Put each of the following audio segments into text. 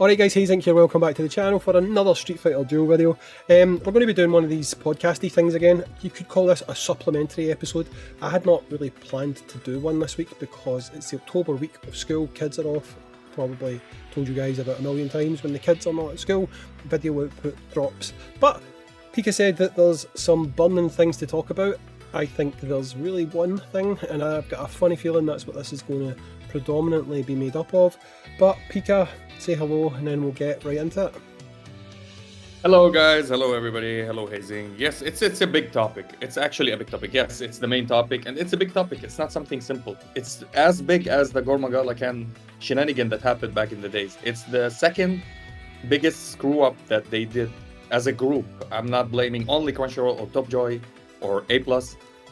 Alright guys, Hayzink here, welcome back to the channel for another Street Fighter Duel video. We're going to be doing one of these podcasty things again. You could call this a supplementary episode. I had not really planned to do one this week because it's the October week of school, kids are off. Probably told you guys about a million times, when the kids are not at school, video output drops. But PIKA said that there's some burning things to talk about. I think there's really one thing, and I've got a funny feeling that's what this is going to predominantly be made up of. But PIKA, say hello and then we'll get right into it. Hello guys, hello everybody, hello Hayzink. Yes, it's a big topic. It's actually a big topic. Yes, it's the main topic and it's a big topic. It's not something simple. It's as big as the Gormagala shenanigan that happened back in the days. It's the second biggest screw up that they did as a group. I'm not blaming only Crunchyroll or Topjoy or A+.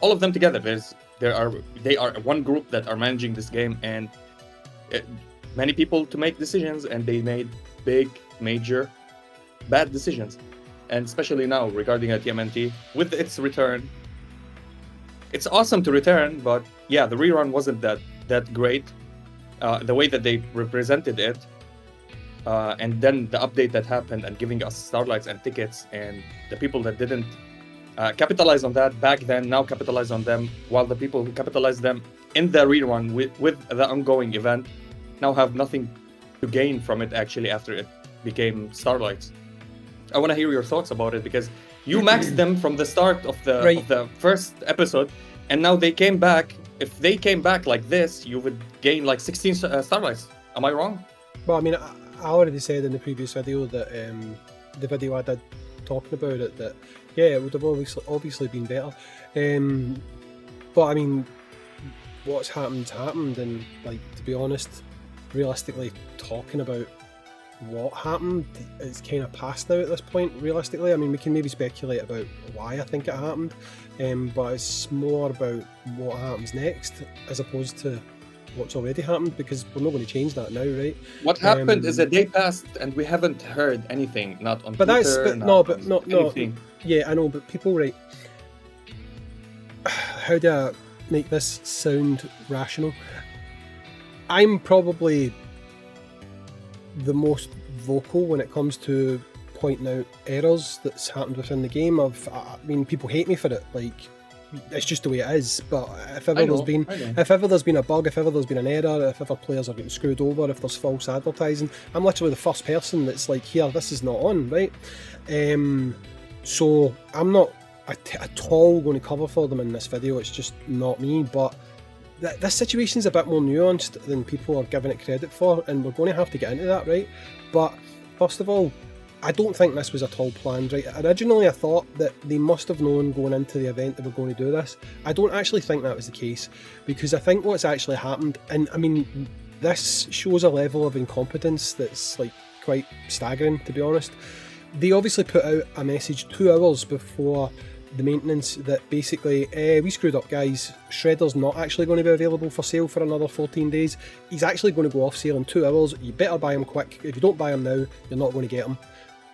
All of them together. They are one group that are managing this game, and many people to make decisions, and they made big, major, bad decisions. And especially now regarding TMNT with its return. It's awesome to return, but yeah, the rerun wasn't that great. The way that they represented it, and then the update that happened and giving us Starlights and tickets, and the people that didn't capitalize on that back then now capitalize on them, while the people who capitalized them in the rerun with the ongoing event now have nothing to gain from it actually after it became Starlights. I want to hear your thoughts about it, because you maxed them from the start of the first episode, and now they came back. If they came back like this, you would gain like 16 Starlights. Am I wrong? Well, I mean, I already said in the previous video that the video I did talking about it, that yeah, it would have obviously been better. But I mean, what's happened's happened, and like, to be honest, realistically talking about what happened, it's kind of past now at this point. Realistically, I mean, we can maybe speculate about why I think it happened, but it's more about what happens next as opposed to what's already happened, because we're not going to change that now, right? What happened is a day passed and we haven't heard anything, not on but Twitter, no, yeah, I know, but people, right, how do I make this sound rational? I'm probably the most vocal when it comes to pointing out errors that's happened within the game. I mean, people hate me for it, like, it's just the way it is. But if ever there's been a bug, if ever there's been an error, if ever players are getting screwed over, if there's false advertising, I'm literally the first person that's like, here, this is not on, right? So I'm not at all going to cover for them in this video. It's just not me. But this situation's a bit more nuanced than people are giving it credit for, and we're going to have to get into that, right? But first of all, I don't think this was at all planned, right? Originally I thought that they must have known going into the event that we're going to do this. I don't actually think that was the case, because I think what's actually happened, and I mean, this shows a level of incompetence that's like quite staggering, to be honest. They obviously put out a message 2 hours before the maintenance that basically, we screwed up guys, Shredder's not actually going to be available for sale for another 14 days. He's actually going to go off sale in 2 hours. You better buy him quick. If you don't buy him now, you're not going to get him.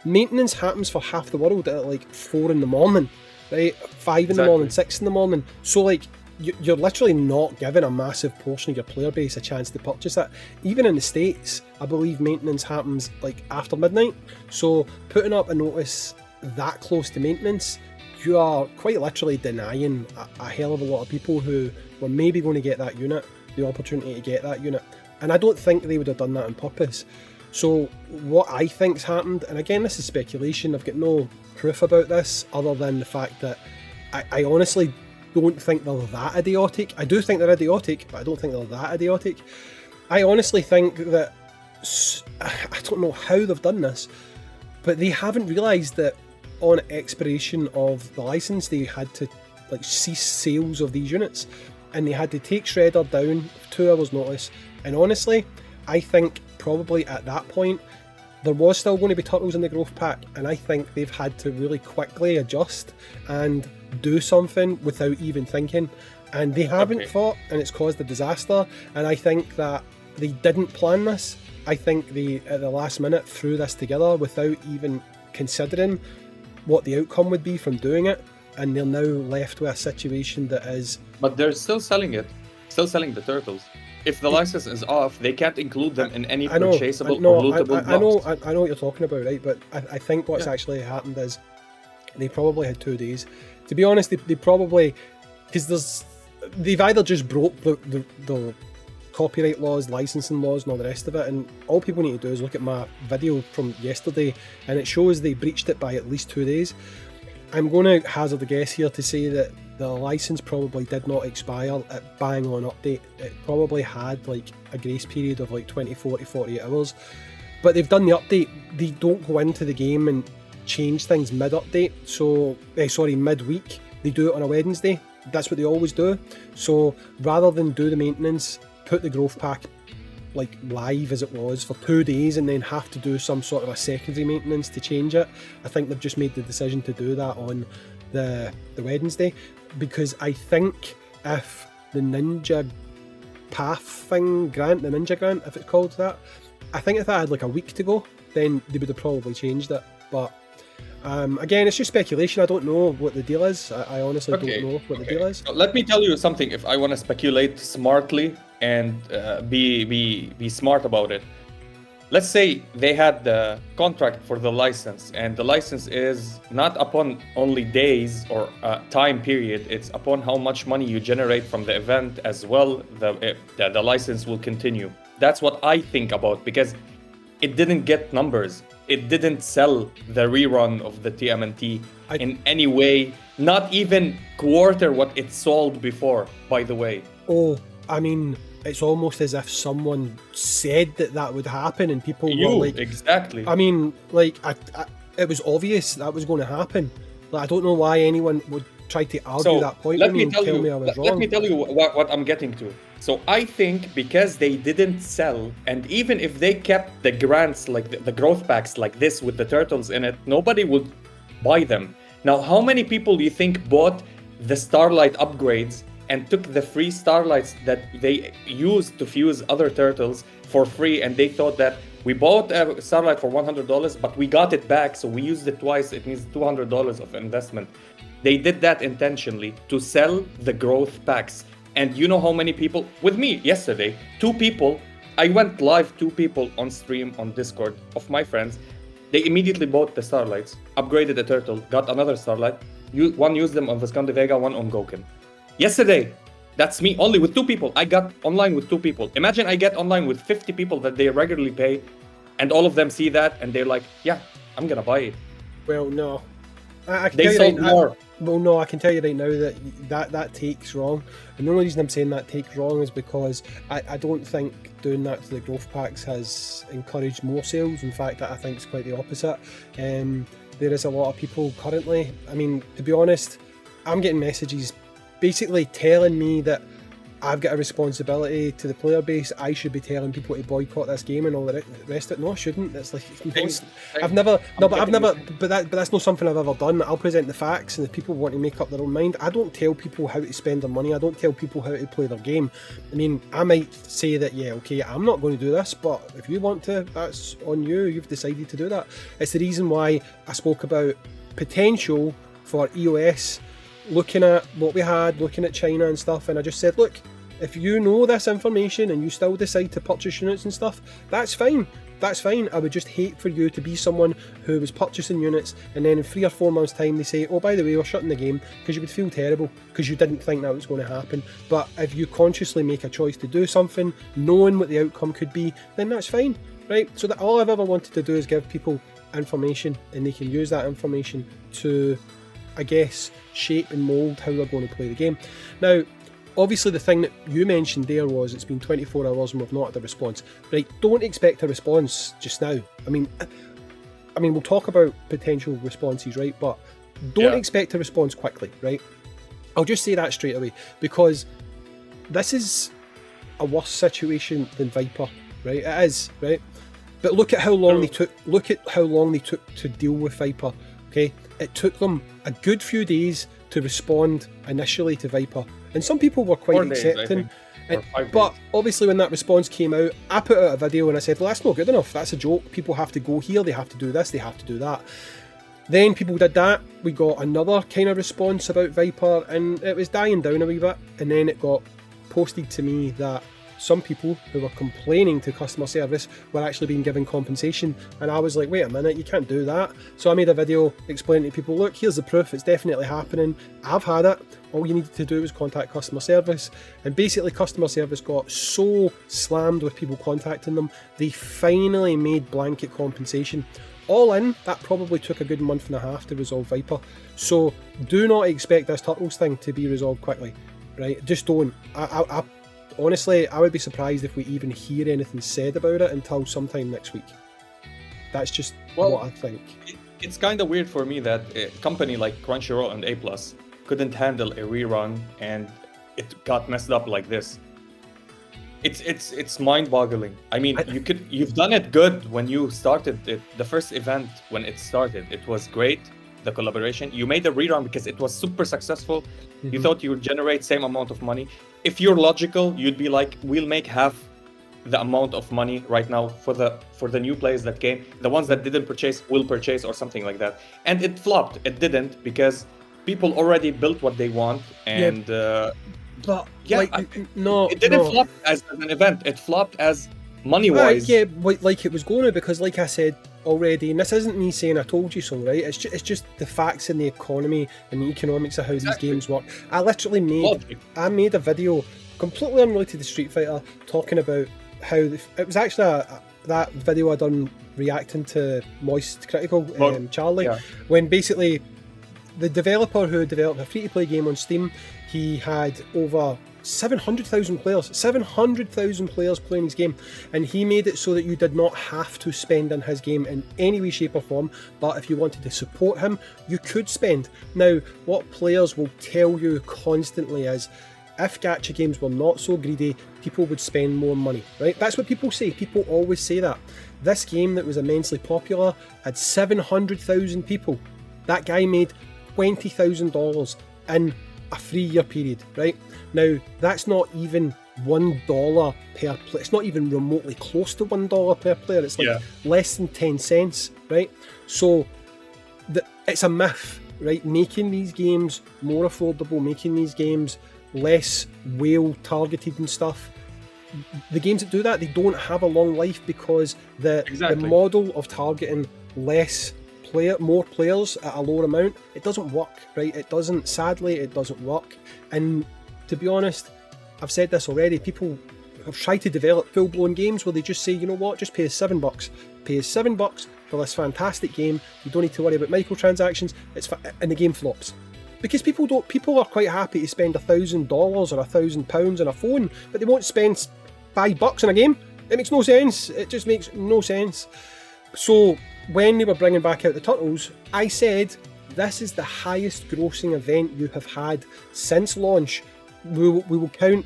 Maintenance happens for half the world at like 4 in the morning, right? 5 in the morning, 6 in the morning. So like, you're literally not giving a massive portion of your player base a chance to purchase it. Even in the States, I believe maintenance happens like after midnight. So putting up a notice that close to maintenance, you are quite literally denying a hell of a lot of people who were maybe going to get that unit, the opportunity to get that unit. And I don't think they would have done that on purpose. So what I think's happened, and again, this is speculation, I've got no proof about this other than the fact that I honestly don't think they're that idiotic. I do think they're idiotic, but I don't think they're that idiotic. I honestly think that, I don't know how they've done this, but they haven't realised that on expiration of the license, they had to like cease sales of these units, and they had to take Shredder down 2 hours notice. And honestly, I think probably at that point there was still going to be turtles in the growth pack, and I think they've had to really quickly adjust and do something without even thinking, and they haven't thought, and it's caused a disaster. And I think that they didn't plan this. I think they at the last minute threw this together without even considering what the outcome would be from doing it, and they're now left with a situation that is... But they're still selling it, still selling the turtles. if the license is off, they can't include them in any I know, purchasable or lootable blocks. I know what you're talking about, right? But I think what's actually happened is they probably had 2 days. To be honest, they probably, because they've either just broke the copyright laws, licensing laws, and all the rest of it. And all people need to do is look at my video from yesterday, and it shows they breached it by at least 2 days. I'm going to hazard a guess here to say that the license probably did not expire at bang on update. It probably had like a grace period of like 24 to 48 hours. But they've done the update. They don't go into the game and change things mid-update. So, mid-week. They do it on a Wednesday. That's what they always do. So rather than do the maintenance, put the growth pack like live as it was for 2 days and then have to do some sort of a secondary maintenance to change it, I think they've just made the decision to do that on the Wednesday, because I think if the Ninja Path thing grant, the Ninja Grant, if it's called that, I think if that had like a week to go, then they would have probably changed it. But again, it's just speculation. I don't know what the deal is. I honestly don't know what the deal is. Let me tell you something. If I want to speculate smartly and be smart about it, let's say they had the contract for the license, and the license is not upon only days or time period. It's upon how much money you generate from the event as well. The license will continue. That's what I think about, because it didn't get numbers. It didn't sell the rerun of the TMNT in any way, not even quarter what it sold before, by the way. Oh, I mean, it's almost as if someone said that would happen and people were like... Exactly. I mean, like, it was obvious that was going to happen. Like, I don't know why anyone would try to argue that point with me and tell me I was wrong. Let me tell you what I'm getting to. So I think because they didn't sell, and even if they kept the grants, like the growth packs like this with the turtles in it, nobody would buy them. Now, how many people do you think bought the Starlight upgrades and took the free Starlights that they used to fuse other turtles for free, and they thought that we bought a Starlight for $100, but we got it back, so we used it twice, it means $200 of investment. They did that intentionally to sell the growth packs. And you know how many people, with me yesterday, 2 people, I went live, 2 people on stream on Discord of my friends. They immediately bought the Starlights, upgraded the turtle, got another Starlight. One used them on Visconde Vega, one on Goken. Yesterday, that's me only with 2 people. I got online with 2 people. Imagine I get online with 50 people that they regularly pay, and all of them see that and they're like, yeah, I'm gonna buy it. Well, no. They sold more. Well, no, I can tell you right now that take's wrong. And the only reason I'm saying that take's wrong is because I don't think doing that to the growth packs has encouraged more sales. In fact, I think it's quite the opposite. There is a lot of people currently, I mean, to be honest, I'm getting messages basically telling me that I've got a responsibility to the player base. I should be telling people to boycott this game and all the rest of it. No, I shouldn't. It's like but that's not something I've ever done. I'll present the facts, and if people want to make up their own mind, I don't tell people how to spend their money. I don't tell people how to play their game. I mean, I might say that, yeah, okay, I'm not going to do this, but if you want to, that's on you. You've decided to do that. It's the reason why I spoke about potential for EOS, looking at what we had, looking at China and stuff, and I just said, look, if you know this information and you still decide to purchase units and stuff, that's fine. That's fine. I would just hate for you to be someone who was purchasing units and then in 3 or 4 months' time they say, oh, by the way, we're shutting the game, because you would feel terrible because you didn't think that was going to happen. But if you consciously make a choice to do something, knowing what the outcome could be, then that's fine, right? So that all I've ever wanted to do is give people information, and they can use that information to, I guess, shape and mould how they're going to play the game. Now, obviously the thing that you mentioned there was it's been 24 hours and we've not had a response. Right, don't expect a response just now. I mean we'll talk about potential responses, right? But don't expect a response quickly, right? I'll just say that straight away, because this is a worse situation than Viper, right? It is, right? But look at how long they took. Look at how long they took to deal with Viper. Okay, it took them a good few days to respond initially to Viper, and some people were quite accepting. But obviously when that response came out, I put out a video and I said, well, that's not good enough, that's a joke, people have to go here, they have to do this, they have to do that. Then people did that, we got another kind of response about Viper, and it was dying down a wee bit, and then it got posted to me that some people who were complaining to customer service were actually being given compensation, and I was like, wait a minute, you can't do that. So I made a video explaining to people, look, here's the proof, it's definitely happening, I've had it, all you needed to do was contact customer service. And basically customer service got so slammed with people contacting them, they finally made blanket compensation. All in, that probably took a good month and a half to resolve Viper. So do not expect this Turtles thing to be resolved quickly, right? Just don't. I honestly, I would be surprised if we even hear anything said about it until sometime next week. That's just what I think. It's kind of weird for me that a company like Crunchyroll and A+ couldn't handle a rerun and it got messed up like this. It's mind-boggling. I mean, you've done it good when you started it. The first event when it started, it was great. The collaboration. You made a rerun because it was super successful. Mm-hmm. You thought you would generate same amount of money. If you're logical, you'd be like, we'll make half the amount of money right now for the new players that came. The ones that didn't purchase will purchase or something like that. And it flopped. It didn't because people already built what they want and. Yeah. But yeah, it didn't flop as an event. It flopped as money-wise. Yeah, like it was going to, because like I said already, and this isn't me saying I told you so, right? It's just the facts in the economy and the economics of how these games work. I literally made a video completely unrelated to Street Fighter talking about how it was actually that video I done reacting to Moist Critical Charlie, when basically the developer who developed a free-to-play game on Steam, he had over 700,000 players playing his game, and he made it so that you did not have to spend in his game in any way, shape or form, but if you wanted to support him, you could spend. Now, what players will tell you constantly is, if gacha games were not so greedy, people would spend more money, right? That's what people say. People always say that. This game that was immensely popular had 700,000 people. That guy made $20,000 in a 3-year period, right? Now, that's not even $1 per player. It's not even remotely close to $1 per player. It's like less than 10 cents, right? So it's a myth, right? Making these games more affordable, making these games less whale targeted and stuff. The games that do that, they don't have a long life because the model of targeting more players at a lower amount, it doesn't work, right? It doesn't, sadly, it doesn't work. And to be honest, I've said this already, people have tried to develop full-blown games where they just say, you know what, just pay us $7. Pay us $7 for this fantastic game. You don't need to worry about microtransactions. And the game flops. Because people are quite happy to spend $1,000 or £1,000 on a phone, but they won't spend $5 on a game. It makes no sense. It just makes no sense. So when they were bringing back out the Turtles, I said, this is the highest grossing event you have had since launch. We will count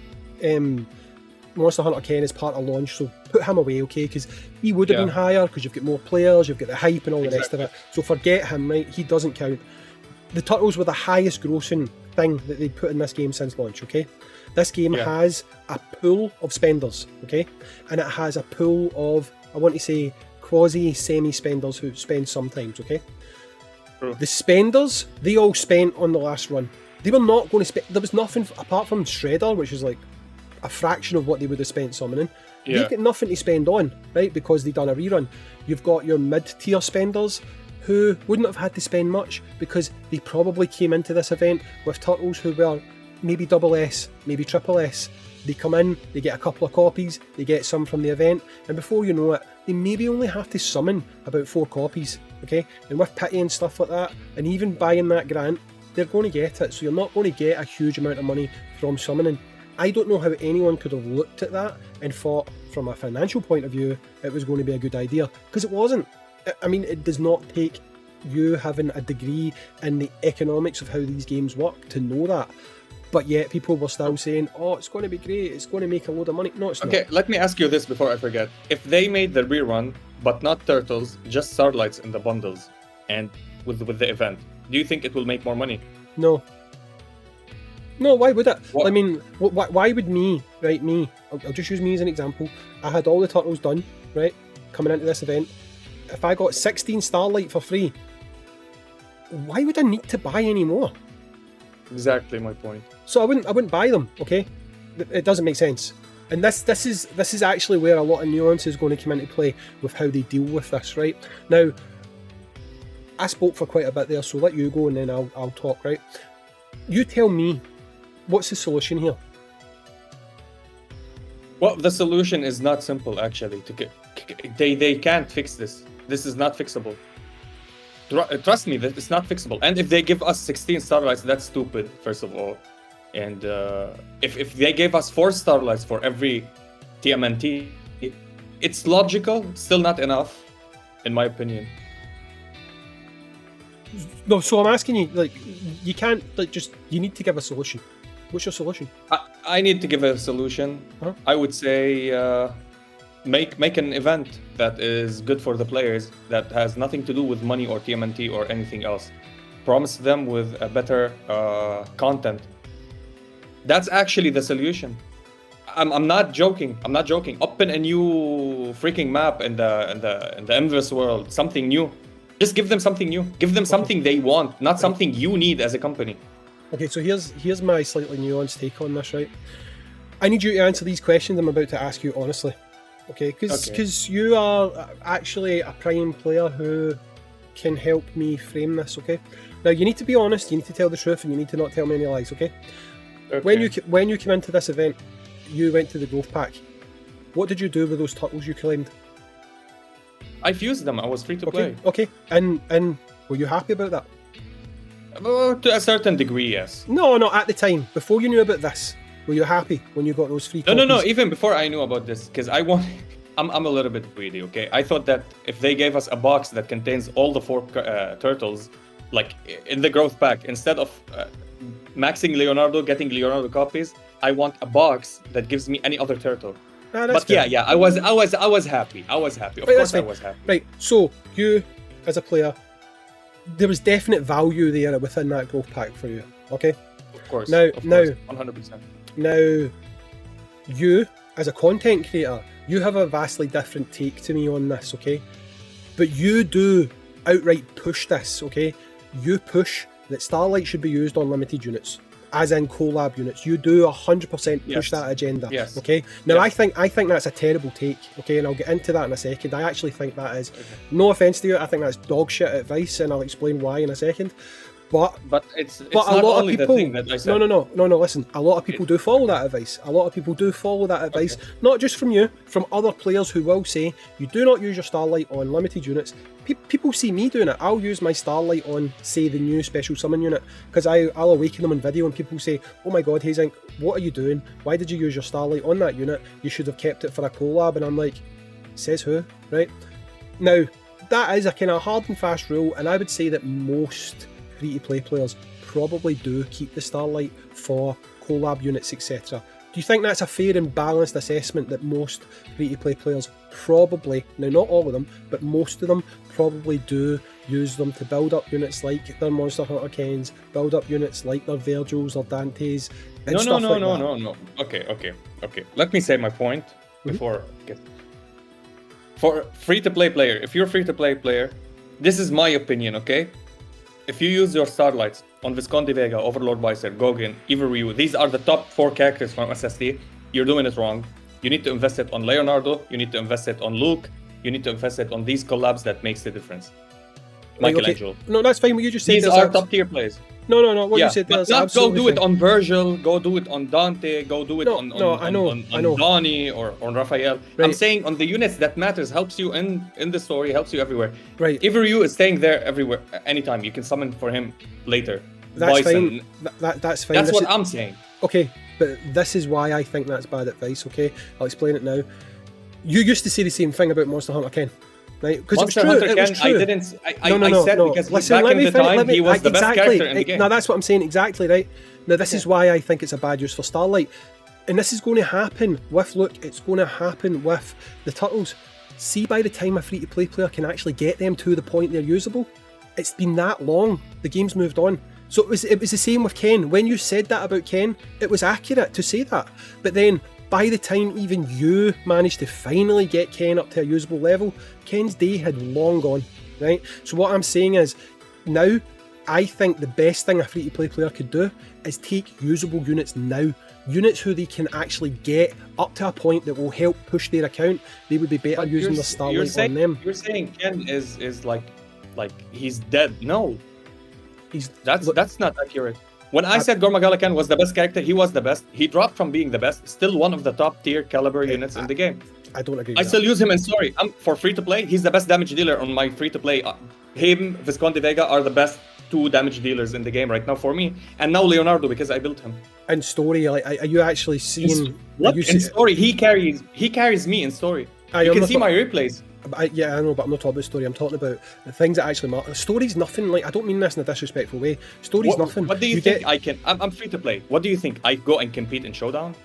Monster Hunter Ken as part of launch, so put him away, okay, because he would have been higher, because you've got more players, you've got the hype and all the rest of it, so forget him, right? He doesn't count. The Turtles were the highest grossing thing that they'd put in this game since launch, okay? This game has a pool of spenders, okay? And it has a pool of, I want to say, quasi-semi-spenders who spend sometimes, okay? True. The spenders, they all spent on the last run. They were not going to spend, there was nothing, apart from Shredder, which is like a fraction of what they would have spent summoning. They've got nothing to spend on, right, because they've done a rerun. You've got your mid-tier spenders who wouldn't have had to spend much because they probably came into this event with Turtles who were maybe SS, maybe SS. They come in, they get a couple of copies, they get some from the event, and before you know it, they maybe only have to summon about 4 copies, okay? And with pity and stuff like that, and even buying that grant, they're going to get it, so you're not going to get a huge amount of money from summoning. I don't know how anyone could have looked at that and thought, from a financial point of view, it was going to be a good idea, because it wasn't. I mean, it does not take you having a degree in the economics of how these games work to know that. But yet people were still saying, oh, it's going to be great, it's going to make a load of money. No, it's not. Okay, let me ask you this before I forget. If they made the rerun, but not Turtles, just Starlights in the bundles, and with the event, do you think it will make more money? No. No, why would it? What? I mean, why would me, right, I'll just use me as an example. I had all the Turtles done, right, coming into this event. If I got 16 Starlight for free, why would I need to buy any more? Exactly my point. So I wouldn't buy them, okay? It doesn't make sense. And this is actually where a lot of nuance is going to come into play with how they deal with this, right? Now, I spoke for quite a bit there, so let you go and then I'll talk, right? You tell me, what's the solution here? Well, the solution is not simple, actually. They can't fix this. This is not fixable. Trust me, it's not fixable. And if they give us 16 Starlights, that's stupid, first of all. And if they gave us 4 Starlights for every TMNT, it's logical, still not enough, in my opinion. No, so I'm asking you, like, you can't, like, you need to give a solution. What's your solution? I need to give a solution. Huh? I would say make an event that is good for the players, that has nothing to do with money or TMNT or anything else. Promise them with a better content. That's actually the solution. I'm not joking. I'm not joking. Open a new freaking map in the Inverse world. Something new. Just give them something new. Give them something they want, not something you need as a company. Okay, so here's my slightly nuanced take on this, right? I need you to answer these questions I'm about to ask you honestly, okay? Because you are actually a prime player who can help me frame this, okay? Now, you need to be honest, you need to tell the truth, and you need to not tell me any lies, okay? When you came into this event, you went to the growth pack. What did you do with those turtles you claimed? I fused them. I was free to play. Okay, and were you happy about that? To a certain degree, yes. No, at the time, before you knew about this, were you happy when you got those free copies? No, even before I knew about this, because I'm a little bit greedy, okay? I thought that if they gave us a box that contains all the 4 turtles, like in the growth pack, instead of maxing Leonardo, getting Leonardo copies, I want a box that gives me any other turtle. But fair. yeah, I was happy. I was happy. Of course I was happy. Right, so you, as a player, there was definite value there within that growth pack for you, okay? Of course, now, 100%. Now, you, as a content creator, you have a vastly different take to me on this, okay? But you do outright push this, okay? You push that Starlight should be used on limited units, as in collab units. You do 100% push that agenda, okay? Now, I think that's a terrible take, okay? And I'll get into that in a second. I actually think that is, no offense to you, I think that's dog shit advice, and I'll explain why in a second. But it's not a lot only of people, the thing that I said. No, listen, a lot of people do follow that advice. Not just from you, from other players who will say, you do not use your Starlight on limited units. People see me doing it. I'll use my Starlight on, say, the new special summon unit, because I'll awaken them in video and people say, oh my god, Hayzink, what are you doing? Why did you use your Starlight on that unit? You should have kept it for a collab. And I'm like, says who, right? Now, that is a kind of hard and fast rule, and I would say that most free-to-play players probably do keep the Starlight for collab units, etc. Do you think that's a fair and balanced assessment that most free-to-play players probably, now not all of them, but most of them probably do use them to build up units like their Monster Hunter Kens, build up units like their Virgils or Dantes, and stuff like that? No. Okay. Let me say my point before I get... For free-to-play player, if you're a free-to-play player, this is my opinion, okay? If you use your Starlights on Visconti Vega, Overlord Vicer, Gogin, Ever Ryu, these are the top 4 characters from SSD, you're doing it wrong. You need to invest it on Leonardo, you need to invest it on Luke, you need to invest it on these collabs that makes the difference. Michelangelo. Okay. No, that's fine. What you just said. These are top tier players. No. What you said there is absolutely go do it on Virgil, go do it on Dante, go do it on Donnie or on Raphael. Right. I'm saying on the units that matters, helps you in the story, helps you everywhere. Right. Ever you is staying there everywhere, anytime. You can summon for him later. That's fine. That's fine. That's what I'm saying. Okay, but this is why I think that's bad advice, okay? I'll explain it now. You used to say the same thing about Monster Hunter Ken. Right? Because it was true. I said because listen, back in the time he was the best character in the game. No, that's what I'm saying exactly, right? Now this is why I think it's a bad use for Starlight. And this is going to happen with Luke, it's going to happen with the Turtles. See, by the time a free-to-play player can actually get them to the point they're usable, it's been that long. The game's moved on. So it was the same with Ken. When you said that about Ken, it was accurate to say that. But then, by the time even you managed to finally get Ken up to a usable level, Ken's day had long gone, right? So what I'm saying is, now, I think the best thing a free-to-play player could do is take usable units now. Units who they can actually get up to a point that will help push their account. They would be better But using the Starlight on them. You're saying Ken is like he's dead. No, that's not accurate. When I said Gormagala Ken was the best character, he was the best. He dropped from being the best, still one of the top tier caliber units in the game. I don't agree with I that. still use him in story. For free to play, he's the best damage dealer on my free to play. Him, Visconti Vega are the best 2 damage dealers in the game right now for me. And now Leonardo, because I built him. In story, like, are you actually seeing... In story, he carries me in story. You can see my replays. Yeah, I know, but I'm not talking about story. I'm talking about the things that actually matter. Story's nothing. Like, I don't mean this in a disrespectful way. Story's nothing. What do you think I can... I'm free to play. What do you think? I go and compete in Showdown?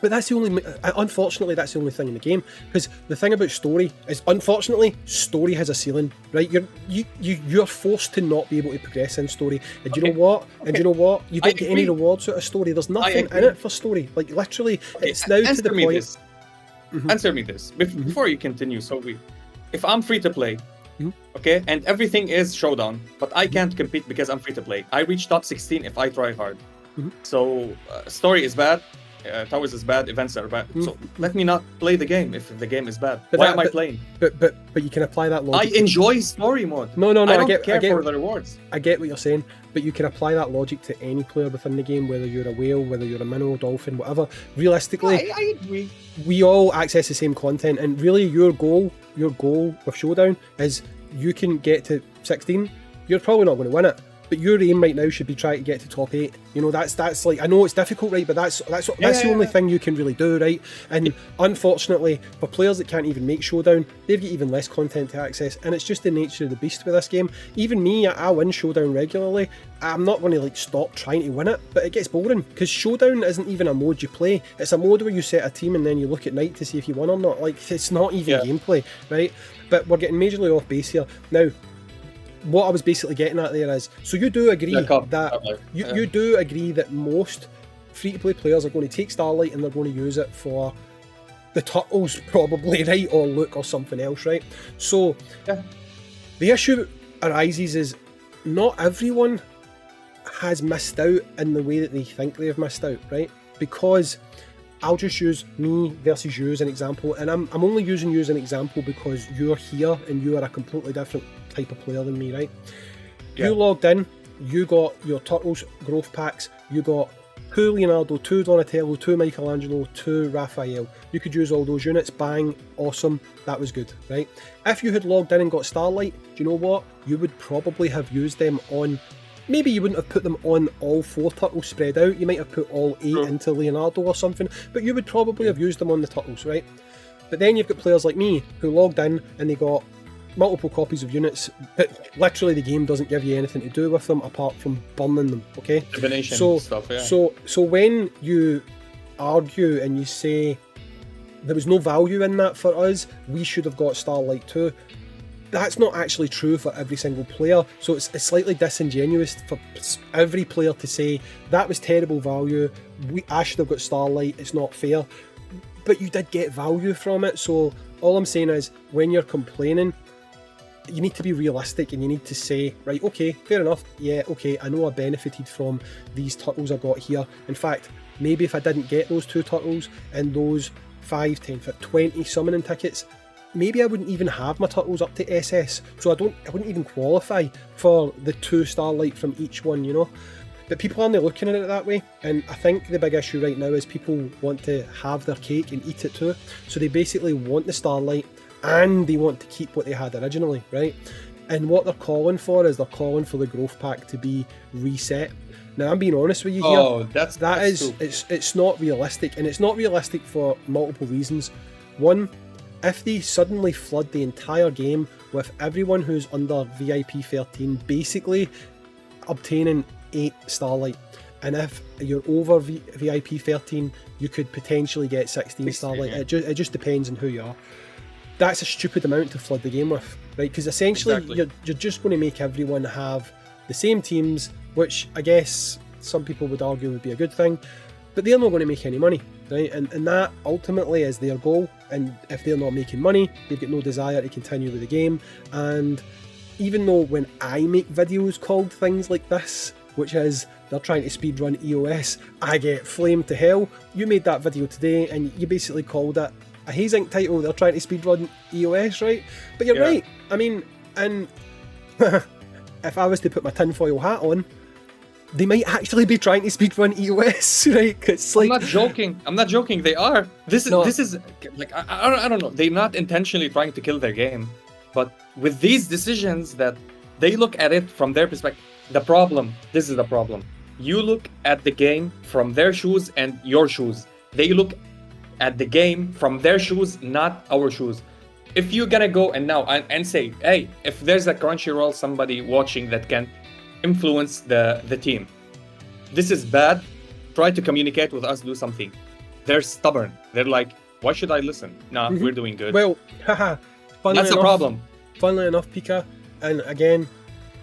But that's the only... Unfortunately, that's the only thing in the game. Because the thing about story is, unfortunately, story has a ceiling, right? You're forced to not be able to progress in story. And you know what? And you know what? You don't get any rewards out of story. There's nothing in it for story. Like, literally, it's now to the point... Answer me this before you continue. So if I'm free to play, okay, and everything is Showdown, but I can't compete because I'm free to play. I reach top 16 if I try hard. So story is bad, towers is bad, events are bad. So let me not play the game if the game is bad. Why am I playing? But you can apply that logic. I enjoy story mode. No. I don't care for the rewards. I get what you're saying, but you can apply that logic to any player within the game, whether you're a whale, whether you're a minnow, dolphin, whatever. Realistically, I agree. We all access the same content, and really your goal with Showdown is you can get to 16. You're probably not going to win it, but your aim right now should be trying to get to top 8. You know, that's like, I know it's difficult, right? But that's the only thing you can really do, right? And unfortunately, for players that can't even make Showdown, they've got even less content to access, and it's just the nature of the beast with this game. Even me, I win Showdown regularly. I'm not going to like stop trying to win it, but it gets boring because Showdown isn't even a mode you play. It's a mode where you set a team and then you look at night to see if you won or not. Like, it's not even gameplay, right? But we're getting majorly off base here now. What I was basically getting at there is, so you do agree you do agree that most free-to-play players are going to take Starlight and they're going to use it for the turtles probably, right? Or look or something else, right? So the issue arises is not everyone has missed out in the way that they think they have missed out, right? Because I'll just use me versus you as an example, and I'm only using you as an example because you're here and you are a completely different type of player than me, right? You logged in, you got your Turtles growth packs, you got 2 Leonardo, 2 Donatello, 2 Michelangelo, 2 Raphael. You could use all those units, bang, awesome, that was good, right? If you had logged in and got Starlight, do you know what? You would probably have used them on... Maybe you wouldn't have put them on all 4 turtles spread out, you might have put all 8 into Leonardo or something, but you would probably have used them on the turtles, right? But then you've got players like me who logged in and they got multiple copies of units, but literally the game doesn't give you anything to do with them apart from burning them, okay? Divination stuff, yeah. So when you argue and you say there was no value in that for us, we should have got Starlight too, that's not actually true for every single player. So it's slightly disingenuous for every player to say that was terrible value, I should have got Starlight, it's not fair. But you did get value from it. So all I'm saying is, when you're complaining, you need to be realistic and you need to say, right, okay, fair enough, yeah, okay, I know I benefited from these turtles I got here. In fact, maybe if I didn't get those 2 turtles and those 5, 10, 20 summoning tickets, maybe I wouldn't even have my turtles up to SS, so I wouldn't even qualify for the 2 Starlight from each one, you know? But people aren't looking at it that way, and I think the big issue right now is people want to have their cake and eat it too. So they basically want the Starlight and they want to keep what they had originally, right? And what they're calling for is they're calling for the growth pack to be reset. Now, I'm being honest with you here. It's not realistic, and it's not realistic for multiple reasons. One, if they suddenly flood the entire game with everyone who's under VIP 13 basically obtaining 8 Starlight, and if you're over VIP 13, you could potentially get 16 Starlight. It just depends on who you are. That's a stupid amount to flood the game with, right? Because essentially you're just going to make everyone have the same teams, which I guess some people would argue would be a good thing, but they're not going to make any money, right? And that ultimately is their goal, and if they're not making money, they've got no desire to continue with the game, and even though when I make videos called things like this, which is they're trying to speedrun EOS, I get flamed to hell. You made that video today and you basically called it a Hayzink title, they're trying to speedrun EOS, right? But you're right. I mean, and if I was to put my tinfoil hat on, they might actually be trying to speedrun EOS, right? It's like, I'm not joking. They are. This is like I don't know. They're not intentionally trying to kill their game, but with these decisions that they look at it from their perspective. This is the problem. You look at the game from their shoes and your shoes. They look at the game from their shoes, not our shoes. If you're gonna go and say, hey, if there's a Crunchyroll somebody watching that can influence the team, this is bad, try to communicate with us, do something. They're stubborn. They're like, why should I listen? Nah, we're doing good. Well, haha. That's the problem. Funnily enough, PIKA, and again,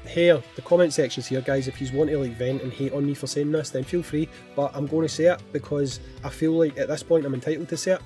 here, the comment section's here, guys. If you want to like vent and hate on me for saying this, then feel free, but I'm going to say it because I feel like at this point I'm entitled to say it.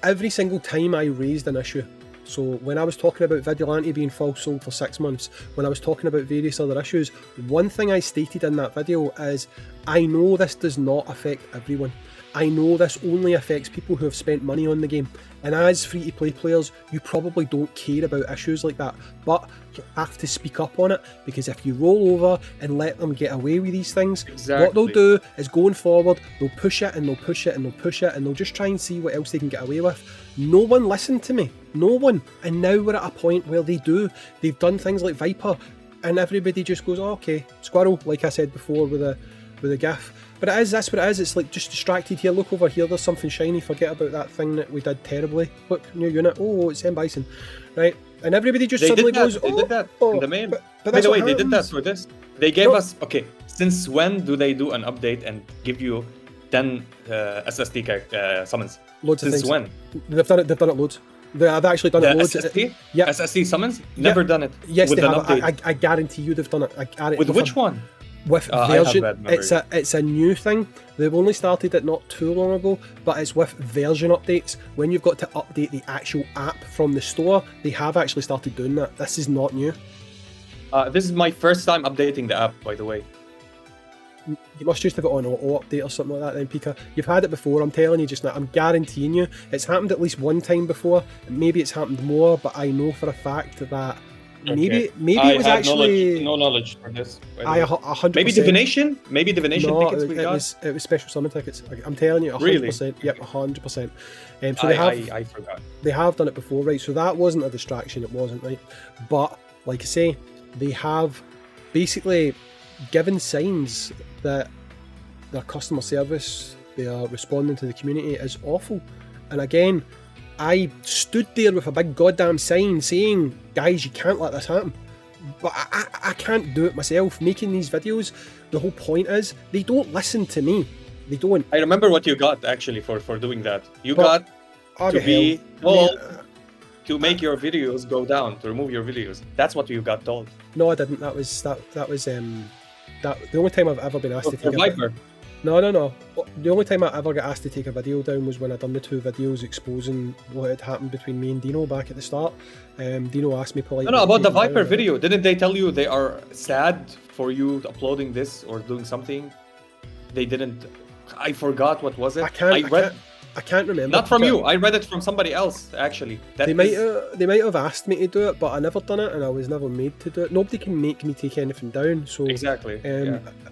Every single time I raised an issue, so when I was talking about Vigilante being false sold for 6 months, when I was talking about various other issues, one thing I stated in that video is, I know this does not affect everyone. I know this only affects people who have spent money on the game. And as free-to-play players, you probably don't care about issues like that, but you have to speak up on it, because if you roll over and let them get away with these things, what they'll do is going forward, they'll push it and they'll push it and they'll push it and they'll just try and see what else they can get away with. No one listened to me, no one. And now we're at a point where they do. They've done things like Viper and everybody just goes, oh, okay, Squirrel, like I said before with a GIF. But that's what it is, it's like just distracted here, look over here, there's something shiny, forget about that thing that we did terribly. Look, new unit, oh, it's M Bison, right? And everybody just suddenly goes, oh, they did that in the main. But by the way, they did that for this. They gave us, okay, since when do they do an update and give you 10 SSD summons? Loads of things. Since when? They've done it loads. They've actually done it loads. SSD? Yeah. SSD summons? Never done it. Yes, with they an have. Update. I guarantee you they've done it. With which one? With version, it's a new thing. They've only started it not too long ago, but it's with version updates. When you've got to update the actual app from the store, they have actually started doing that. This is not new. This is my first time updating the app, by the way. You must just have it on auto update or something like that then, PIKA. You've had it before, I'm telling you just now, I'm guaranteeing you. It's happened at least one time before, maybe it's happened more, but I know for a fact that maybe it was actually no knowledge for this. 100%. Maybe divination No, tickets we got. It was special summon tickets. I'm telling you, 100%. Really? Yep, 100%. So I forgot. They have done it before, right? So that wasn't a distraction. It wasn't, right? But like I say, they have basically given signs that their customer service, they are responding to the community, is awful. And again, I stood there with a big goddamn sign saying, guys, you can't let this happen. But I can't do it myself. Making these videos, the whole point is, they don't listen to me. They don't. I remember what you got actually for doing that. You got to be told to make your videos go down, to remove your videos. That's what you got told. No, I didn't. That was the only time I've ever been asked to take Viper. No. The only time I ever got asked to take a video down was when I done the 2 videos exposing what had happened between me and Dino back at the start. Dino asked me politely. No, about the Viper video. Didn't they tell you they are sad for you uploading this or doing something? They didn't. I forgot what was it. I can't remember. Not from you. I read it from somebody else actually. They might have asked me to do it, but I never done it, and I was never made to do it. Nobody can make me take anything down. So exactly.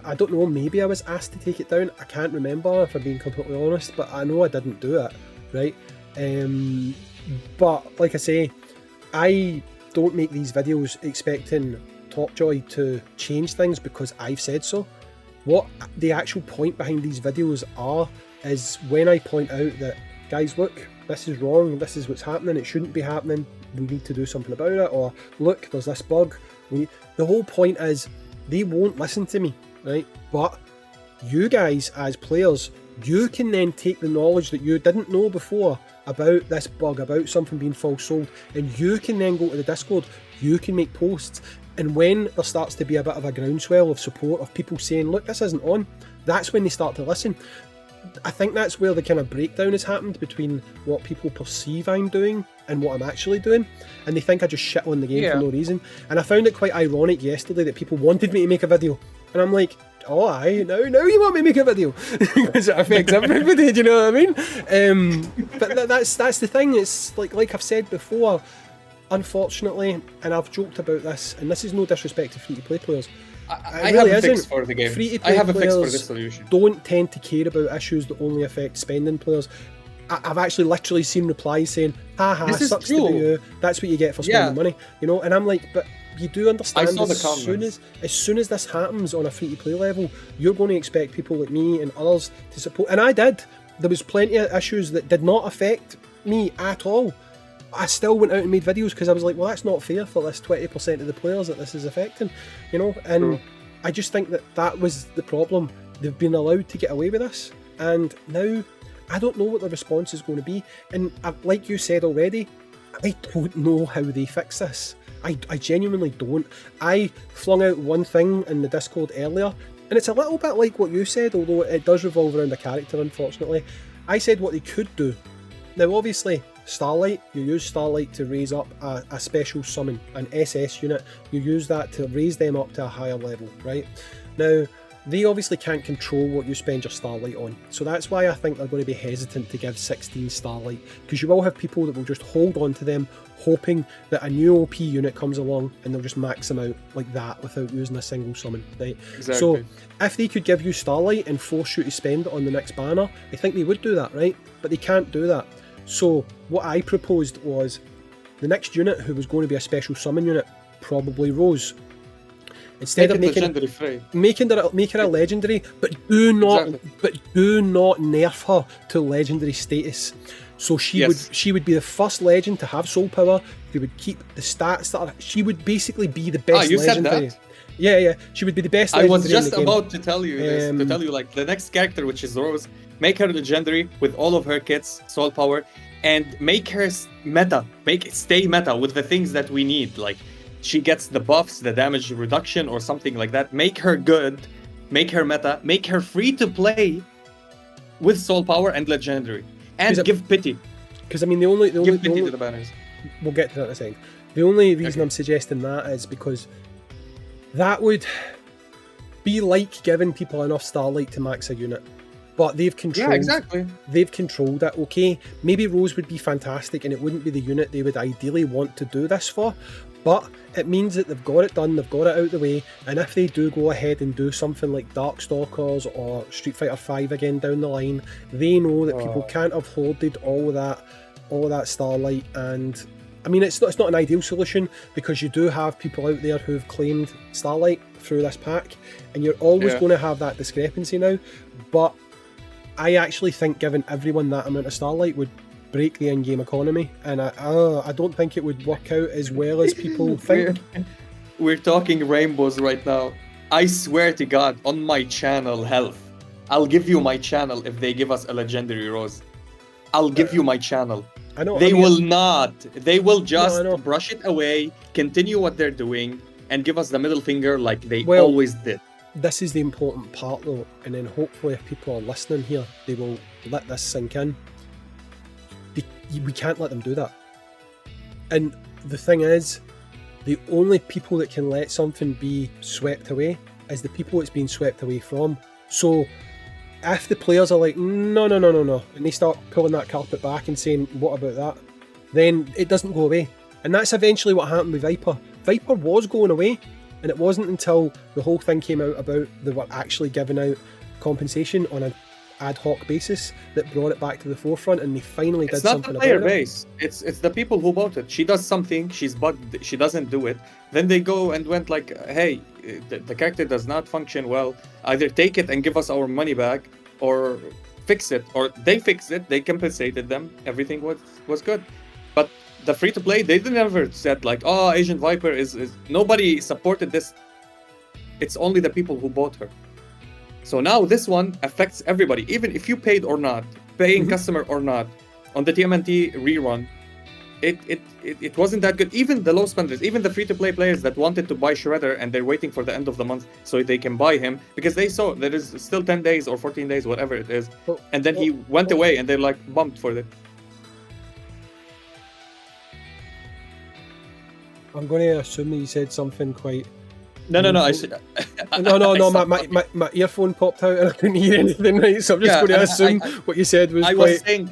I don't know. Maybe I was asked to take it down. I can't remember, if I'm being completely honest. But I know I didn't do it, right? But like I say, I don't make these videos expecting Topjoy to change things because I've said so. What the actual point behind these videos are is when I point out that, guys, look, this is wrong, this is what's happening, it shouldn't be happening, we need to do something about it, or look, there's this bug. The whole point is, they won't listen to me, right? But you guys, as players, you can then take the knowledge that you didn't know before about this bug, about something being false sold, and you can then go to the Discord, you can make posts, and when there starts to be a bit of a groundswell of support of people saying, look, this isn't on, that's when they start to listen. I think that's where the kind of breakdown has happened between what people perceive I'm doing and what I'm actually doing, and they think I just shit on the game for no reason. And I found it quite ironic yesterday that people wanted me to make a video, and I'm like, oh aye, now you want me to make a video because it affects everybody. Do you know what I mean? But that's the thing. It's like I've said before. Unfortunately, and I've joked about this, and this is no disrespect to free-to-play players. I really have a fix for the game. Free-to-play I have a fix for players this solution. don't tend to care about issues that only affect spending players. I've actually literally seen replies saying, haha, This is sucks true. to be you, that's what you get for spending money, you know. And I'm like, but you do understand, I saw the as soon as this happens on a free-to-play level, you're going to expect people like me and others to support, and I did. There was plenty of issues that did not affect me at all. I still went out and made videos because I was like, well, that's not fair for this 20% of the players that this is affecting, you know. And True. I just think that was the problem. They've been allowed to get away with this, and now I don't know what the response is going to be. And like you said already, I don't know how they fix this. I genuinely don't. I flung out one thing in the Discord earlier, and it's a little bit like what you said, although it does revolve around a character, unfortunately. I said what they could do. Now, obviously, Starlight, you use Starlight to raise up a special summon, an SS unit. You use that to raise them up to a higher level, right? Now, they obviously can't control what you spend your Starlight on, so that's why I think they're going to be hesitant to give 16 Starlight, because you will have people that will just hold on to them, hoping that a new OP unit comes along and they'll just max them out like that without using a single summon, right? Exactly. So if they could give you Starlight and force you to spend it on the next banner, I think they would do that, right? But they can't do that. So what I proposed was the next unit who was going to be a special summon unit, probably Rose. Instead of making her a legendary, but do not nerf her to legendary status. So she would be the first legend to have soul power. She would keep the stats that she would basically be the best legendary. Said that? Yeah, she would be the best legendary. I was just in the game. about to tell you this, to tell you like the next character, which is Rose, make her legendary with all of her kits, soul power, and make her meta, make it stay meta with the things that we need. Like she gets the buffs, the damage reduction, or something like that. Make her good, make her meta, make her free to play with soul power and legendary, and give pity. Because I mean, the only to the banners. We'll get to that in a second. The only reason I'm suggesting that is because that would be like giving people enough Starlight to max a unit. But they've controlled. Yeah, exactly. They've controlled it. Okay, maybe Rose would be fantastic, and it wouldn't be the unit they would ideally want to do this for. But it means that they've got it done, they've got it out of the way, and if they do go ahead and do something like Darkstalkers or Street Fighter V again down the line, they know that people can't have hoarded all of that Starlight. And I mean, it's not an ideal solution, because you do have people out there who've claimed Starlight through this pack, and you're always going to have that discrepancy now. But I actually think giving everyone that amount of Starlight would break the in-game economy, and I don't think it would work out as well as people think. We're talking rainbows right now. I swear to God, on my channel health, I'll give you my channel if they give us a legendary Rose. I'll give you my channel. I know. They will not. They will just brush it away, continue what they're doing, and give us the middle finger like they always did. This is the important part though, and then hopefully if people are listening here, they will let this sink in. We can't let them do that. And the thing is, the only people that can let something be swept away is the people it's being swept away from. So if the players are like, no, and they start pulling that carpet back and saying, what about that? Then it doesn't go away. And that's eventually what happened with Viper. Viper was going away, and it wasn't until the whole thing came out about they were actually giving out compensation on an ad hoc basis that brought it back to the forefront, and they finally did something about it. It's not the player base. It's the people who bought it. She does something, she's bugged, she doesn't do it. Then they go and went like, hey, the character does not function well. Either take it and give us our money back, or fix it. Or they fixed it, they compensated them, everything was good. But the free-to-play, they never said like, oh, Agent Viper is... Nobody supported this. It's only the people who bought her. So now this one affects everybody, even if you paid or not, paying customer or not. On the TMNT rerun, it wasn't that good. Even the low spenders, even the free-to-play players that wanted to buy Shredder and they're waiting for the end of the month so they can buy him because they saw there is still 10 days or 14 days, whatever it is, and then he went away and they're like bumped for it. I'm going to assume that you said something quite... No. My earphone popped out and I couldn't hear anything, right? So I'm just going to assume what you said was was saying,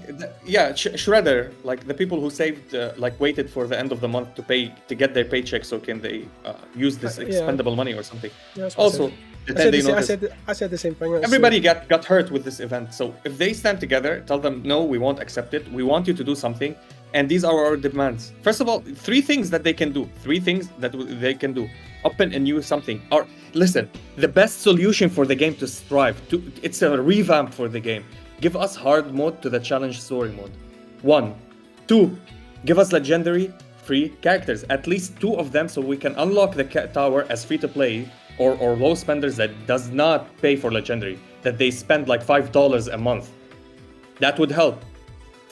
Shredder, like the people who saved, like waited for the end of the month to get their paycheck, so can they use this expendable money or something. Yeah, also, I said the same thing. Everybody got hurt with this event, so if they stand together, tell them, no, we won't accept it. We want you to do something. And these are our demands. First of all, 3 things that they can do. 3 things that they can do. Open a new something. Or listen, the best solution for the game to strive, it's a revamp for the game. Give us hard mode to the challenge story mode. 1. 2. Give us legendary free characters. At least 2 of them so we can unlock the tower as free to play or low spenders that does not pay for legendary. That they spend like $5 a month. That would help.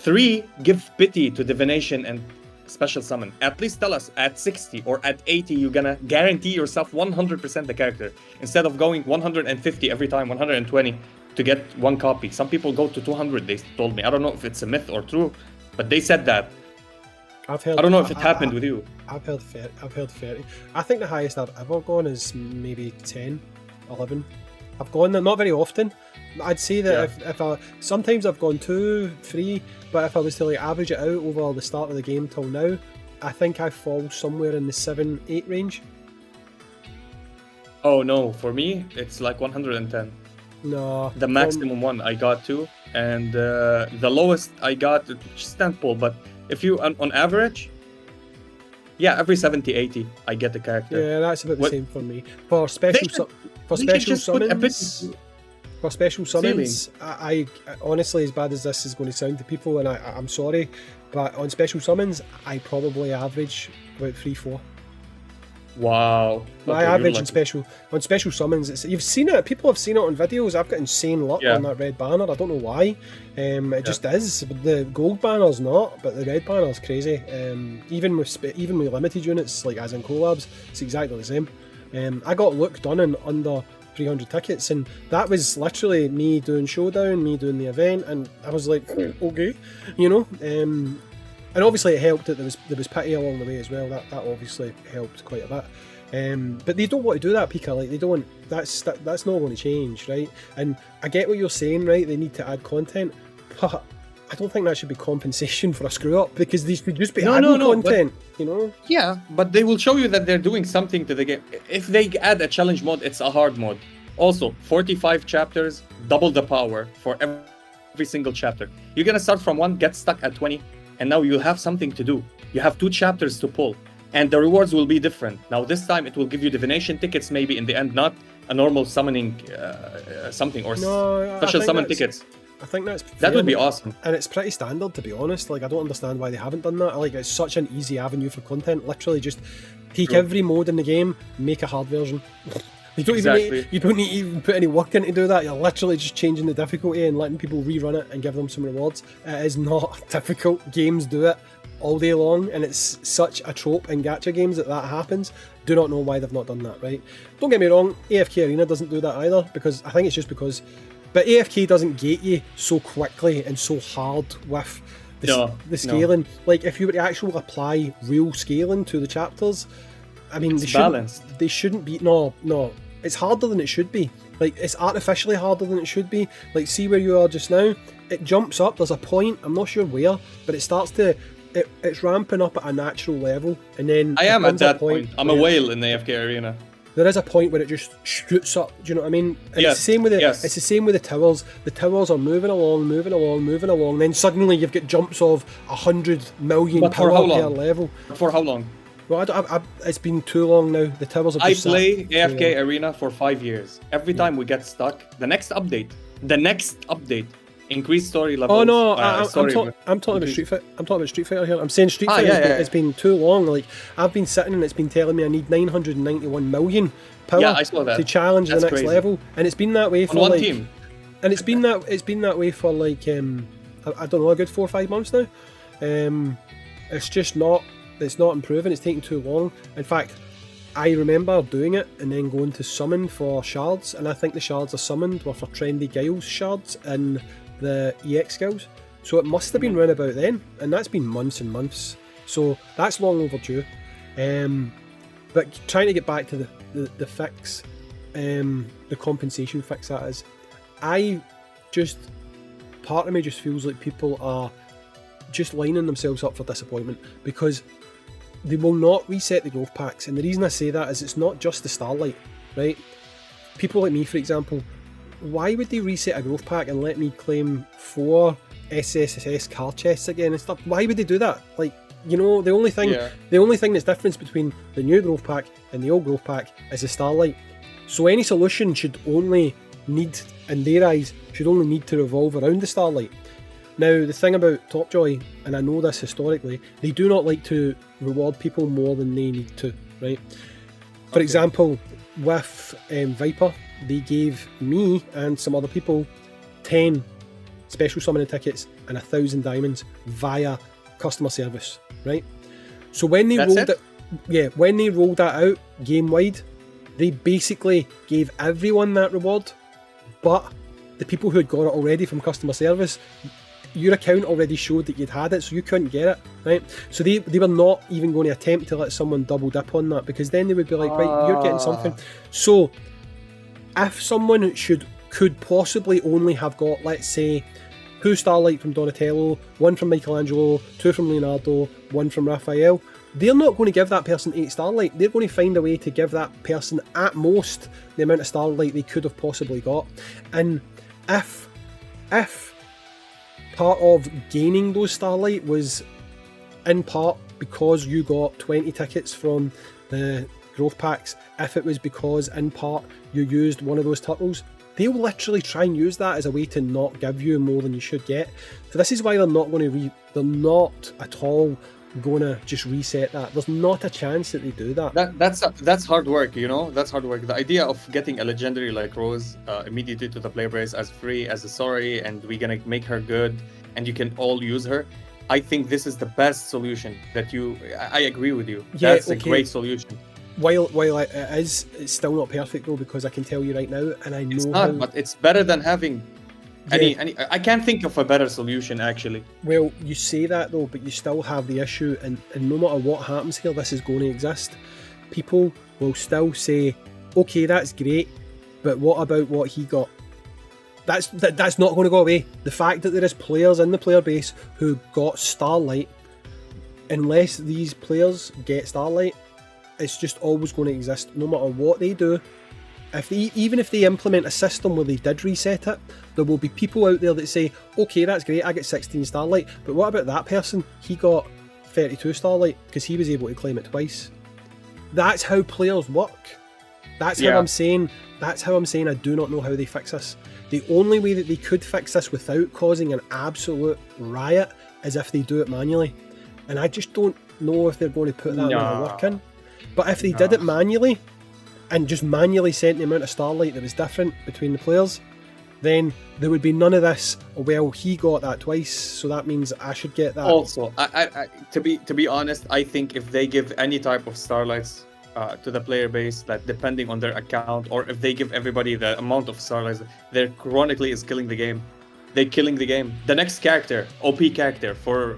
3, give pity to divination and special summon. At least tell us at 60 or at 80 you're gonna guarantee yourself 100% the character instead of going 150 every time, 120 to get 1 copy. Some people go to 200, they told me. I don't know if it's a myth or true, but they said that. I don't know if it happened with you. I've heard 30. I think the highest I've ever gone is maybe 10, 11. I've gone there not very often. I'd say that if I sometimes I've gone 2, 3, but if I was to like average it out over the start of the game till now, I think I fall somewhere in the 7, 8 range. Oh no, for me it's like 110. No. The maximum one I got to, and the lowest I got stand pull. But if you on average, every 70, 80 I get the character. Yeah, that's about the same for me. For special summons. For special summons, I honestly, as bad as this is going to sound to people, and I'm sorry, but on special summons, I probably average about 3, 4. Wow. My average on special summons, you've seen it, people have seen it on videos. I've got insane luck on that red banner. I don't know why. It just is. The gold banner's not, but the red banner's crazy. Even with limited units, like as in collabs, it's exactly the same. I got look done in under 300 tickets, and that was literally me doing showdown, me doing the event, and I was like, okay, you know. And obviously it helped that there was pity along the way as well. That obviously helped quite a bit. But they don't want to do that, PIKA. Like they don't. That's not going to change, right? And I get what you're saying, right? They need to add content, but I don't think that should be compensation for a screw up, because they should just be adding content, you know? Yeah, but they will show you that they're doing something to the game. If they add a challenge mode, it's a hard mode. Also, 45 chapters, double the power for every single chapter. You're gonna start from 1, get stuck at 20, and now you'll have something to do. You have 2 chapters to pull, and the rewards will be different. Now this time it will give you divination tickets maybe in the end, not a normal summoning something or special summon tickets. I think that would be awesome, and it's pretty standard, to be honest. Like, I don't understand why they haven't done that. Like, it's such an easy avenue for content. Literally, just take every mode in the game, make a hard version. You don't even need to even put any work in to do that. You're literally just changing the difficulty and letting people rerun it and give them some rewards. It is not difficult. Games do it all day long, and it's such a trope in gacha games that happens. Do not know why they've not done that, right? Don't get me wrong, AFK Arena doesn't do that either, because I think it's just because. But AFK doesn't gate you so quickly and so hard with the scaling. Like, if you were to actually apply real scaling to the chapters, I mean, they shouldn't be. No, it's harder than it should be. Like, it's artificially harder than it should be. Like, see where you are just now. It jumps up. There's a point. I'm not sure where, but it starts to. It's ramping up at a natural level, and then I am at that point. I'm a whale in the AFK Arena. There is a point where it just shoots up. Do you know what I mean? And it's the same with it's the same with the towers. The towers are moving along. Then suddenly you've got jumps of 100 million power per level. For how long? Well, it's been too long now. The towers have just play AFK Arena for 5 years. Every time we get stuck, the next update, increased story levels. Oh no, I'm talking about Street Fighter. I'm talking about Street Fighter here. I'm saying Street Fighter. It's been too long. Like, I've been sitting and it's been telling me I need 991 million power to challenge the next level, and it's been that way for one team. And it's been that way for like I don't know, a good 4 or 5 months now. It's just not. It's not improving. It's taking too long. In fact, I remember doing it and then going to summon for shards, and I think the shards are summoned were for trendy Giles shards in the EX skills. So it must have been round about then, and that's been months and months. So that's long overdue. But trying to get back to the fix, the compensation fix that is, part of me just feels like people are just lining themselves up for disappointment, because they will not reset the growth packs. And the reason I say that is it's not just the Starlight, right? People like me, for example, why would they reset a growth pack and let me claim 4 SSS car chests again and stuff? Why would they do that? Like, you know, the only thing that's difference between the new growth pack and the old growth pack is the Starlight. So any solution should only need, in their eyes, should only need to revolve around the Starlight. Now, the thing about Topjoy, and I know this historically, they do not like to reward people more than they need to, right? For example, with Viper, they gave me and some other people 10 special summoning tickets and 1,000 diamonds via customer service, right? So when they when they rolled that out game wide, they basically gave everyone that reward, but the people who had got it already from customer service, your account already showed that you'd had it, so you couldn't get it, right? So they were not even going to attempt to let someone double dip on that, because then they would be like, right, you're getting something. So if someone could possibly only have got, let's say, 2 Starlight from Donatello, 1 from Michelangelo, 2 from Leonardo, 1 from Raphael, they're not going to give that person 8 Starlight. They're going to find a way to give that person at most the amount of Starlight they could have possibly got. And if part of gaining those Starlight was in part because you got 20 tickets from the growth packs, if it was because in part you used one of those turtles, they'll literally try and use that as a way to not give you more than you should get. So this is why they're not going to they're not at all going to just reset that. There's not a chance that they do that. That's hard work, you know. That's hard work. The idea of getting a legendary like Rose immediately to the player base as free as a sorry, and we're gonna make her good, and you can all use her. I think this is the best solution that I agree with you. Yeah, that's a great solution. While it's still not perfect though, because I can tell you right now, and I know it's not, but it's better than having any. I can't think of a better solution actually. Well, you say that though, but you still have the issue, and no matter what happens here, this is going to exist. People will still say, okay, that's great, but what about what he got? That's not going to go away. The fact that there is players in the player base who got Starlight, unless these players get Starlight, it's just always going to exist, no matter what they do. Even if they implement a system where they did reset it, there will be people out there that say, okay, that's great, I get 16 Starlight, but what about that person? He got 32 Starlight because he was able to claim it twice. That's how players work. That's how I'm saying I do not know how they fix this. The only way that they could fix this without causing an absolute riot is if they do it manually. And I just don't know if they're going to put that amount of work in. But if they did it manually, and just manually sent the amount of Starlight that was different between the players, then there would be none of this, well, he got that twice, so that means I should get that. Also, to be honest, I think if they give any type of Starlights to the player base, that depending on their account, or if they give everybody the amount of Starlights, they're chronically is killing the game. They're killing the game. The next character, OP character for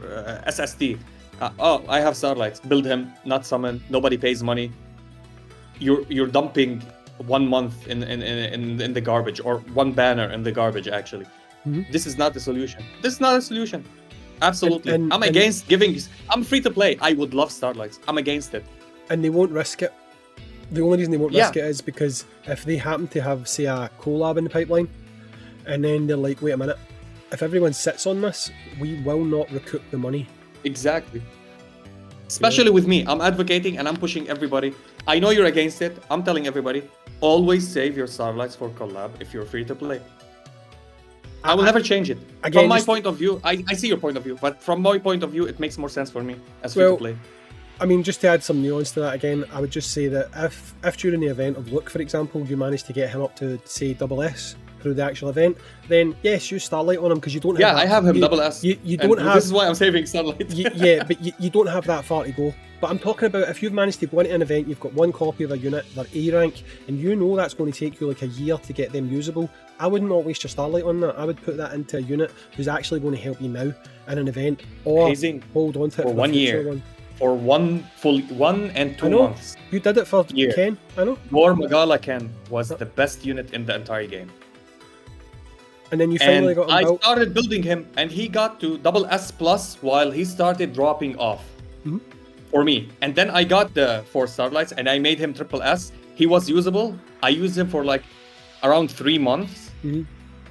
SST, I have Starlights, build him, not summon, nobody pays money. You're dumping 1 month in the garbage, or 1 banner in the garbage actually. This is not the solution. This is not a solution. Absolutely. I'm against giving. I'm free to play. I would love Starlights. I'm against it. And they won't risk it. The only reason they won't risk it is because if they happen to have, say, a collab in the pipeline, and then they're like, wait a minute, if everyone sits on this, we will not recoup the money. Exactly. Especially with me, I'm advocating and I'm pushing everybody. I know you're against it. I'm telling everybody, always save your Starlights for collab if you're free to play. I will never change it. Again, from my point of view, I see your point of view, but from my point of view, it makes more sense for me as free to play. I mean, just to add some nuance to that again, I would just say that if during the event of Luke, for example, you managed to get him up to, say, SS, through the actual event, then yes, use Starlight on him because you don't have Yeah, that, I have him double S. You don't have... This is why I'm saving Starlight. Yeah, but you don't have that far to go. But I'm talking about if you've managed to go into an event, you've got one copy of a unit, they're A rank, and you know that's going to take you like a year to get them usable, I would not waste your Starlight on that. I would put that into a unit who's actually going to help you now in an event, or Hayzink, hold on to it for 1 year. Oh, For 1 and 2 months. You did it for year. Ken, I know. Gore Magala Ken was the best unit in the entire game. And then you finally got him I built. started building him, and he got to double S plus while he started dropping off for me. And then I got the 4 Starlights, and I made him triple S. He was usable. I used him for like around 3 months.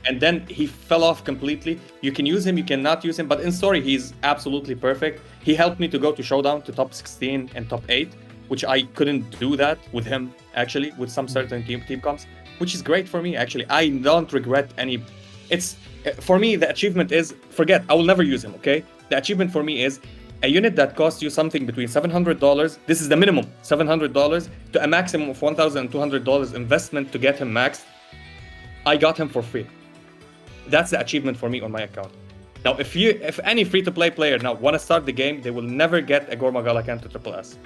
And then he fell off completely. You can use him, you cannot use him, but in story, he's absolutely perfect. He helped me to go to Showdown, to top 16 and top 8, which I couldn't do that with him, actually, with some certain team comps, which is great for me, actually. I don't regret any... It's, for me, the achievement is, forget, I will never use him, okay? The achievement for me is a unit that costs you something between $700, this is the minimum, $700, to a maximum of $1,200 investment to get him maxed. I got him for free. That's the achievement for me on my account. Now, if any free-to-play player now want to start the game, they will never get a Gore Magala Khan to triple S.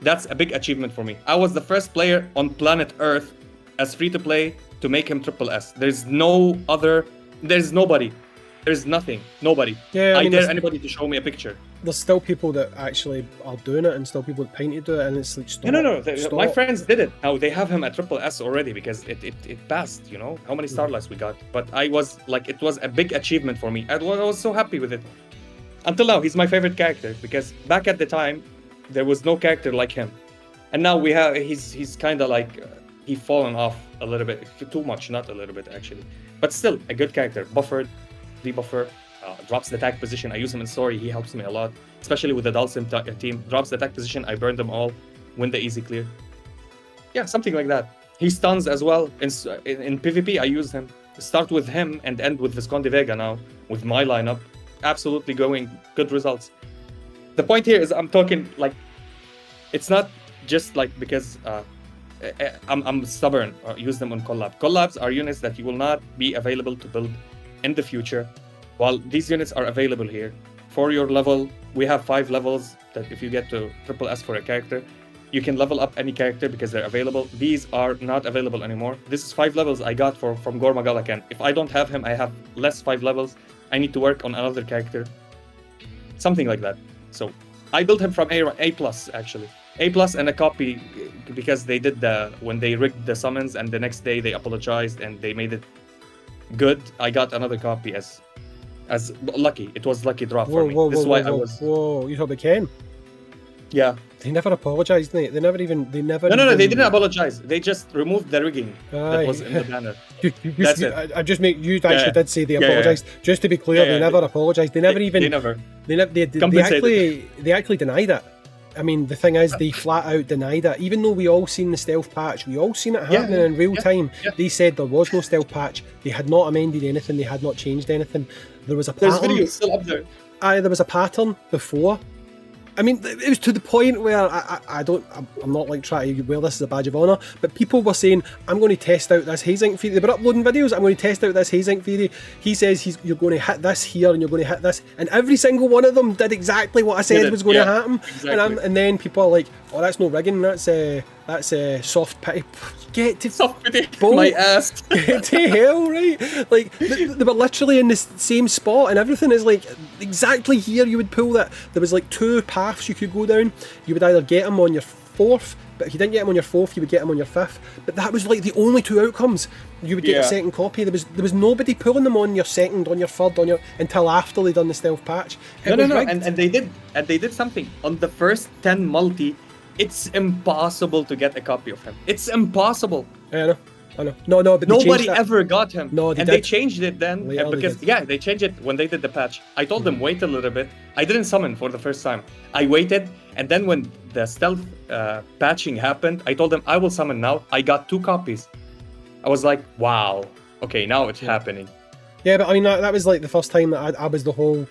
That's a big achievement for me. I was the first player on planet Earth as free-to-play to make him triple S. There's no other, there's nobody. There's nothing, nobody. Yeah, I mean, dare anybody to show me a picture. There's still people that actually are doing it, and still people that paint to do it, and it's like, stop. No. My friends did it. Now they have him at triple S already because it passed, you know? How many Starlights we got? But I was like, it was a big achievement for me. I was so happy with it. Until now, he's my favorite character because back at the time, there was no character like him. And now we have, he's kind of like, he's fallen off a little bit, too much, not a little bit actually. But still, a good character, buffered, debuffer, drops the tag position. I use him in story, he helps me a lot, especially with the Dulcim team. Drops the tag position, I burn them all, win the easy clear. Yeah, something like that. He stuns as well. In PvP, I use him. Start with him and end with Visconde Vega now, with my lineup. Absolutely going good results. The point here is I'm talking like, it's not just like because I'm stubborn or use them on Collab. Collabs are units that you will not be available to build in the future, while these units are available here. For your level, we have 5 levels that if you get to triple S for a character, you can level up any character because they're available. These are not available anymore. This is 5 levels I got from Gore Magala Khan. If I don't have him, I have less 5 levels. I need to work on another character. Something like that. So I built him from A plus actually. A plus and a copy because they did when they rigged the summons and the next day they apologized and they made it good. I got another copy as lucky. It was lucky drop for me. This is why I was. Whoa, you talk about Ken? Yeah. They never apologized, didn't they? They never. No, they didn't apologize. They just removed the rigging that was in the banner. That's it. I just make you actually did say they apologized. Just to be clear, they never apologized. They never even. They actually denied it. I mean, the thing is, they flat out denied it. Even though we all seen the stealth patch, we all seen it happening in real time. They said there was no stealth patch. They had not amended anything. They had not changed anything. There was a pattern. There's videos still up there. There was a pattern before. I mean, it was to the point where I'm not like trying to wear this as a badge of honour, but people were saying, I'm going to test out this Hayzink theory. They were uploading videos, I'm going to test out this Hayzink theory. He says you're going to hit this here and you're going to hit this. And every single one of them did exactly what I said was going to happen. Exactly. And then people are like, oh, that's no rigging, that's soft pity. Get to soft pity, my ass. Get to hell, right? Like, they were literally in the same spot and everything is like, exactly here you would pull that. There was like 2 paths you could go down. You would either get him on your 4th, but if you didn't get him on your 4th, you would get him on your 5th. But that was like the only 2 outcomes. You would get a second copy. There was nobody pulling them on your 2nd, on your 3rd, until after they done the stealth patch. No. And they did something. On the first 10 multi, it's impossible to get a copy of him. It's impossible. I know. No, but nobody ever got him. No, they changed it then because they changed it when they did the patch. I told them wait a little bit. I didn't summon for the first time. I waited, and then when the stealth patching happened, I told them I will summon now. I got 2 copies. I was like, wow, okay, now it's happening. Yeah, but I mean that was like the first time that I was the whole.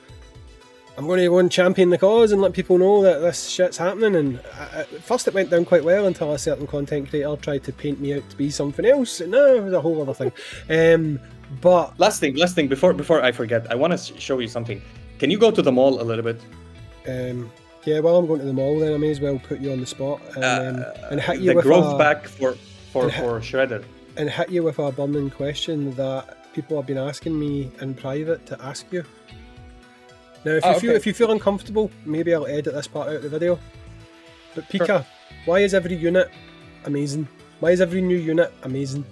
I'm going to go and champion the cause and let people know that this shit's happening. And at first it went down quite well until a certain content creator tried to paint me out to be something else. And no, it was a whole other thing. But last thing before I forget, I want to show you something. Can you go to the mall a little bit? Yeah, while I'm going to the mall, then I may as well put you on the spot and hit you the with growth back for Shredder. And hit you with a burning question that people have been asking me in private to ask you. Now, if you feel uncomfortable, maybe I'll edit this part out of the video. But PIKA, sure. Why is every unit amazing? Why is every new unit amazing?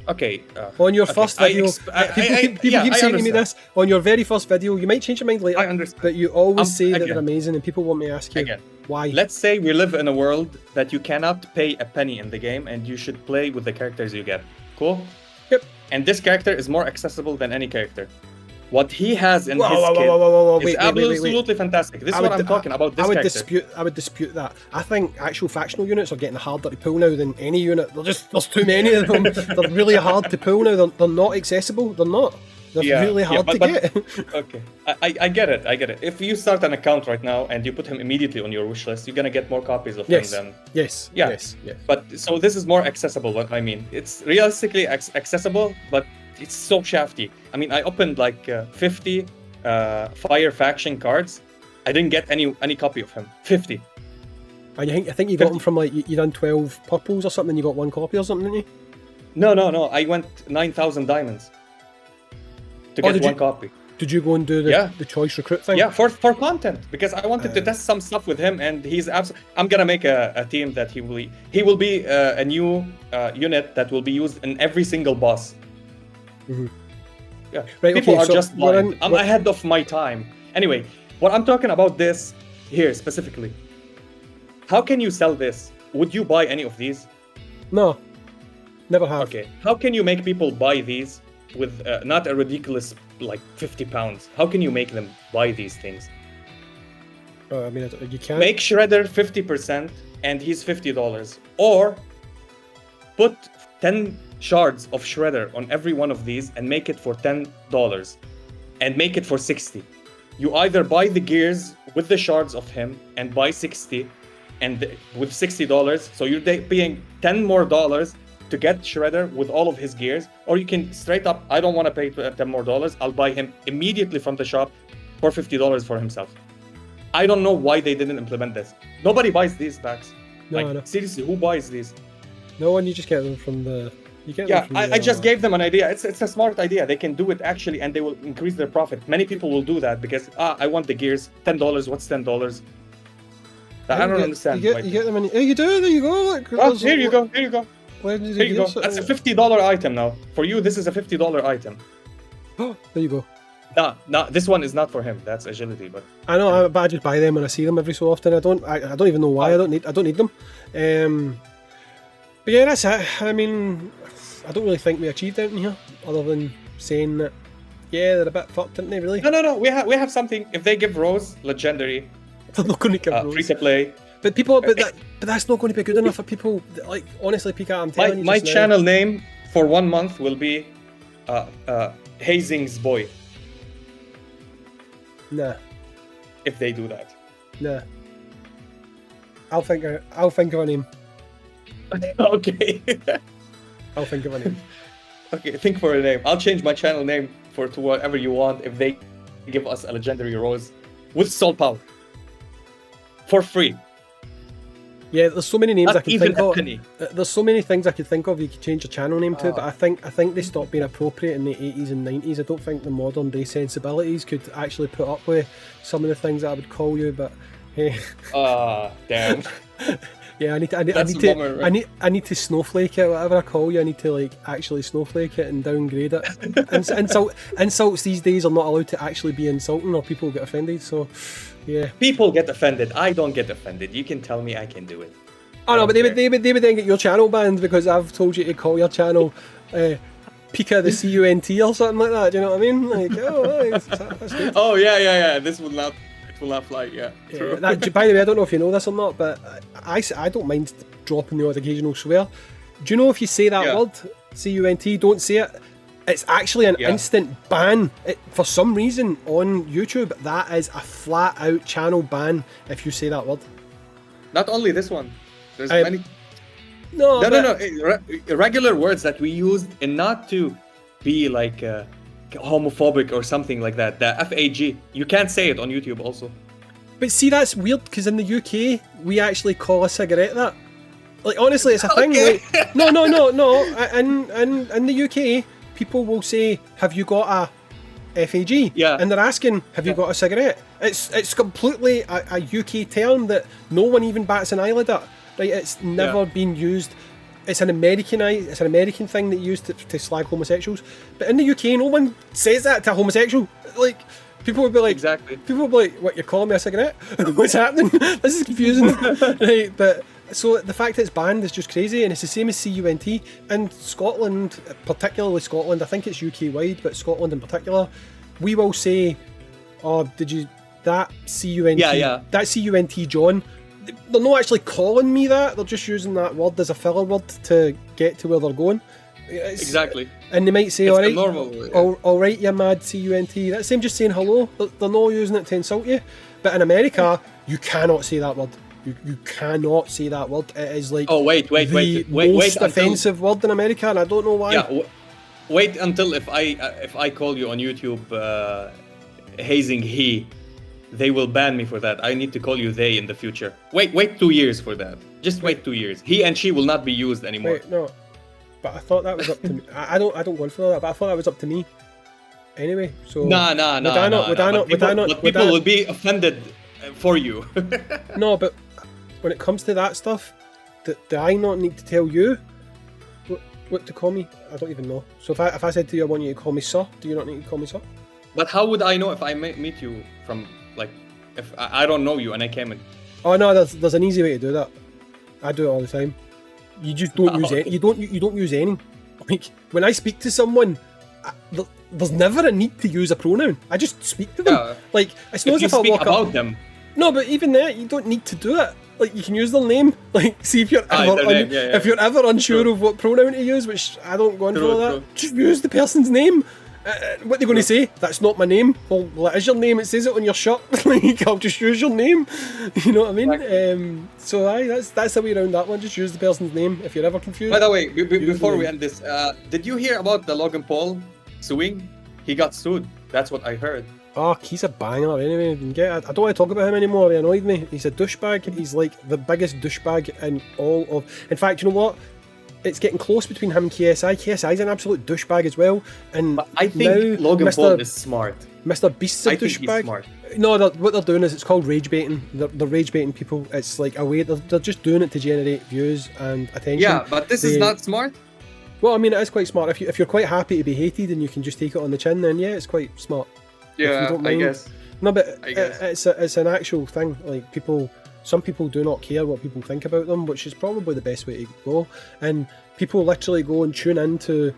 Okay. On your first video, people keep saying to me this. On your very first video, you might change your mind later. I understand. But you always say that they're amazing, and people want me to ask you why. Let's say we live in a world that you cannot pay a penny in the game, and you should play with the characters you get. Cool? Yep. And this character is more accessible than any character. What he has in his kit is absolutely fantastic. This is what I'm talking about. This I would dispute that. I think actual factional units are getting harder to pull now than any unit. There's too many of them. They're really hard to pull now. They're not accessible. They're not. They're really hard to get. Okay, I get it. I get it. If you start an account right now and you put him immediately on your wish list, you're gonna get more copies of him than. Yes. But so this is more accessible. What I mean, it's realistically accessible, but it's so shafty. I mean, I opened like 50 Fire Faction cards. I didn't get any copy of him. 50. And I think you got them from like you done 12 purples or something. You got one copy or something, didn't you? No. I went 9,000 diamonds to get one copy. Did you go and do the choice recruit thing? Yeah, for content, because I wanted to test some stuff with him, and he's I'm gonna make a team that he will be a new unit that will be used in every single boss. Mm-hmm. Yeah, right, people are just blind. I'm ahead of my time. Anyway, what I'm talking about this here specifically. How can you sell this? Would you buy any of these? No, never have. Okay, how can you make people buy these with not a ridiculous like 50 pounds? How can you make them buy these things? I mean, you can't. Make Shredder 50% and he's $50. Or put 10 shards of Shredder on every one of these and make it for $10 and make it for 60. You either buy the gears with the shards of him and buy 60 and with $60, so you're paying $10 more to get Shredder with all of his gears, or you can straight up, I don't want to pay $10 more, I'll buy him immediately from the shop for $50 for himself. I don't know why they didn't implement this. Nobody buys these packs. No. Seriously, who buys these? No one, you just get them from the... I just gave them an idea. It's a smart idea. They can do it actually, and they will increase their profit. Many people will do that because I want the gears. $10. What's $10? I don't understand. You get them. You do. There you go. Look. Oh, here you go. Here you go. Here you go. That's a $50 item now. For you, this is a $50 item. Oh, there you go. No, this one is not for him. That's agility, but I know. But I just buy them when I see them every so often. I don't even know why. I don't need them. But yeah, that's it. I mean, I don't really think we achieved anything here, other than saying that, yeah, they're a bit fucked, didn't they, really? No. We have something. If they give Rose legendary, they're not going to give Rose free to play. But that's not going to be good enough for people. Like, honestly, PIKA, I'm telling you. My channel name for 1 month will be Hayzink's boy. Nah. If they do that. Nah. I'll think of a name. Okay. I'll think of a name. Okay, think for a name. I'll change my channel name to whatever you want if they give us a legendary rose with soul power for free. Yeah, there's so many names Not I can even think a of. penny. There's so many things I could think of you could change your channel name to, but I think they stopped being appropriate in the 80s and 90s. I don't think the modern day sensibilities could actually put up with some of the things that I would call you, but hey. Damn. Yeah, I need to snowflake it, whatever I call you. I need to like actually snowflake it and downgrade it. Insults these days are not allowed to actually be insulting, or people get offended. So, yeah. People get offended. I don't get offended. You can tell me I can do it. Oh no, but they would then get your channel banned because I've told you to call your channel PIKA the CUNT or something like that. Do you know what I mean? Like, that's good. Oh yeah. This will not fly. Yeah. True. By the way, I don't know if you know this or not, but I don't mind dropping the odd occasional swear. Do you know if you say that word CUNT, don't say it, It's actually an instant ban. For some reason on YouTube, that is a flat out channel ban if you say that word. Not only this one. There's many. No. Regular words that we used, and not to be like homophobic or something like that. The FAG. You can't say it on YouTube also. But see, that's weird because in the UK we actually call a cigarette that. Like honestly, it's a thing. Okay. Like, no. In the UK, people will say, "Have you got a FAG?" Yeah. And they're asking, "Have you got a cigarette?" It's completely a UK term that no one even bats an eyelid at. Right? It's never been used. It's an American thing that you use to slag homosexuals. But in the UK, no one says that to a homosexual. Like people would be like, People would be like, "What? You're calling me a cigarette? What's happening? This is confusing." Right? But. So the fact that it's banned is just crazy, and it's the same as CUNT. In Scotland, particularly Scotland, I think it's UK wide, but Scotland in particular, we will say, "Oh, did you that CUNT? That CUNT, John." They're not actually calling me that; they're just using that word as a filler word to get to where they're going. Exactly. And they might say, it's all right, you mad CUNT. That's the same just saying hello. They're not using it to insult you. But in America, you cannot say that word. You cannot say that word. It is like wait, most offensive word in America, and I don't know why. Yeah, wait until if I call you on YouTube Hayzink he, they will ban me for that. I need to call you they in the future. Wait 2 years for that. Just wait 2 years. He and she will not be used anymore. Wait, no, but I thought that was up to me. I don't go for that, but I thought that was up to me. Anyway, so People will be offended for you. No, but when it comes to that stuff, do I not need to tell you what to call me? I don't even know. So if I said to you I want you to call me sir, do you not need to call me sir? But how would I know if I meet you from, like, if I don't know you and I came in? Oh no, there's an easy way to do that. I do it all the time. You just don't use any. You don't use any. Like when I speak to someone, there's never a need to use a pronoun. I just speak to them. Yeah. Like it's not as if I walk about them. No, but even there, you don't need to do it. Like you can use their name. Like see if you're ever if you're ever unsure of what pronoun to use, which I don't go in for that. Just use the person's name. What they're going to say? That's not my name. Well, it is your name. It says it on your shirt. Like I'll just use your name. You know what I mean? Exactly. So that's the way around that one. Just use the person's name if you're ever confused. By the way, before we end this, did you hear about the Logan Paul suing? He got sued. That's what I heard. Oh, he's a banger anyway. I don't want to talk about him anymore. He annoyed me. He's a douchebag. He's like the biggest douchebag in all of... In fact, you know what? It's getting close between him and KSI. KSI's an absolute douchebag as well. And but I think Logan Paul is smart. Mr. Beast's a douchebag. He's smart. No, what they're doing is it's called rage baiting. They're rage baiting people. It's like a way... They're just doing it to generate views and attention. Yeah, but this is not smart. Well, I mean, it is quite smart. If you're quite happy to be hated and you can just take it on the chin, then yeah, it's quite smart. Yeah, I guess. No, but it's an actual thing. Like some people do not care what people think about them, which is probably the best way to go. And people literally go and tune into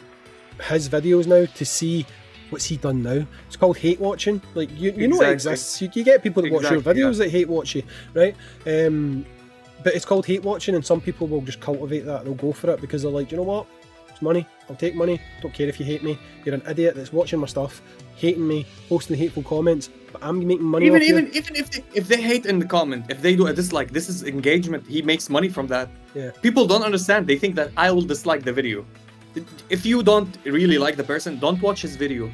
his videos now to see what's he done now. It's called hate watching. Like you know it exists. You get people that watch your videos that hate watch you, right? But it's called hate watching, and some people will just cultivate that. They'll go for it because they're like, you know what? It's money. I'll take money. Don't care if you hate me. You're an idiot that's watching my stuff, hating me, posting hateful comments, but I'm making money off you. Even if they hate in the comment, if they do a dislike, this is engagement. He makes money from that. Yeah. People don't understand. They think that I will dislike the video. If you don't really like the person, don't watch his video.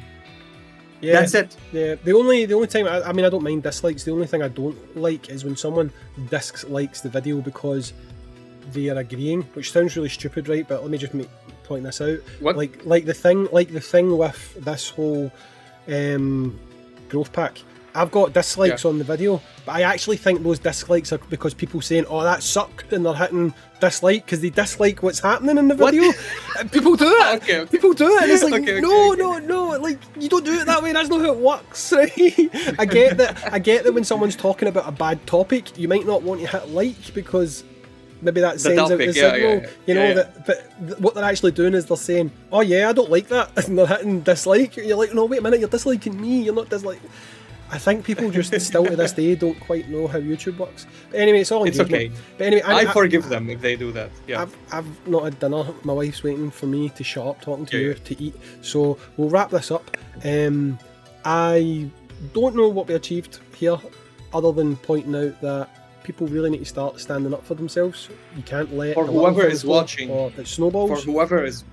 Yeah, that's it. Yeah, the only time I mean I don't mind dislikes. The only thing I don't like is when someone dislikes the video because they are agreeing, which sounds really stupid, right? But let me just point this out. What? Like the thing with this whole growth pack. I've got dislikes on the video, but I actually think those dislikes are because people saying, "Oh, that sucked," and they're hitting dislike because they dislike what's happening in the video. People do it. Okay. People do it, and it's like, no, like you don't do it that way. That's not how it works, right? I get that when someone's talking about a bad topic, you might not want to hit like because maybe that sends out the signal, you know. That, but what they're actually doing is they're saying, "Oh yeah, I don't like that," and they're hitting dislike. You're like, "No, wait a minute, you're disliking me. You're not disliking." I think people just still to this day don't quite know how YouTube works. But anyway, it's all It's engagement. okay. But anyway, I forgive them if they do that. Yeah. I've not had dinner. My wife's waiting for me to shut up talking to Yeah, you to eat. So we'll wrap this up. I don't know what we achieved here, other than pointing out that people really need to start standing up for themselves. You can't let For a little whoever thing is go, watching, or it snowballs. For whoever is,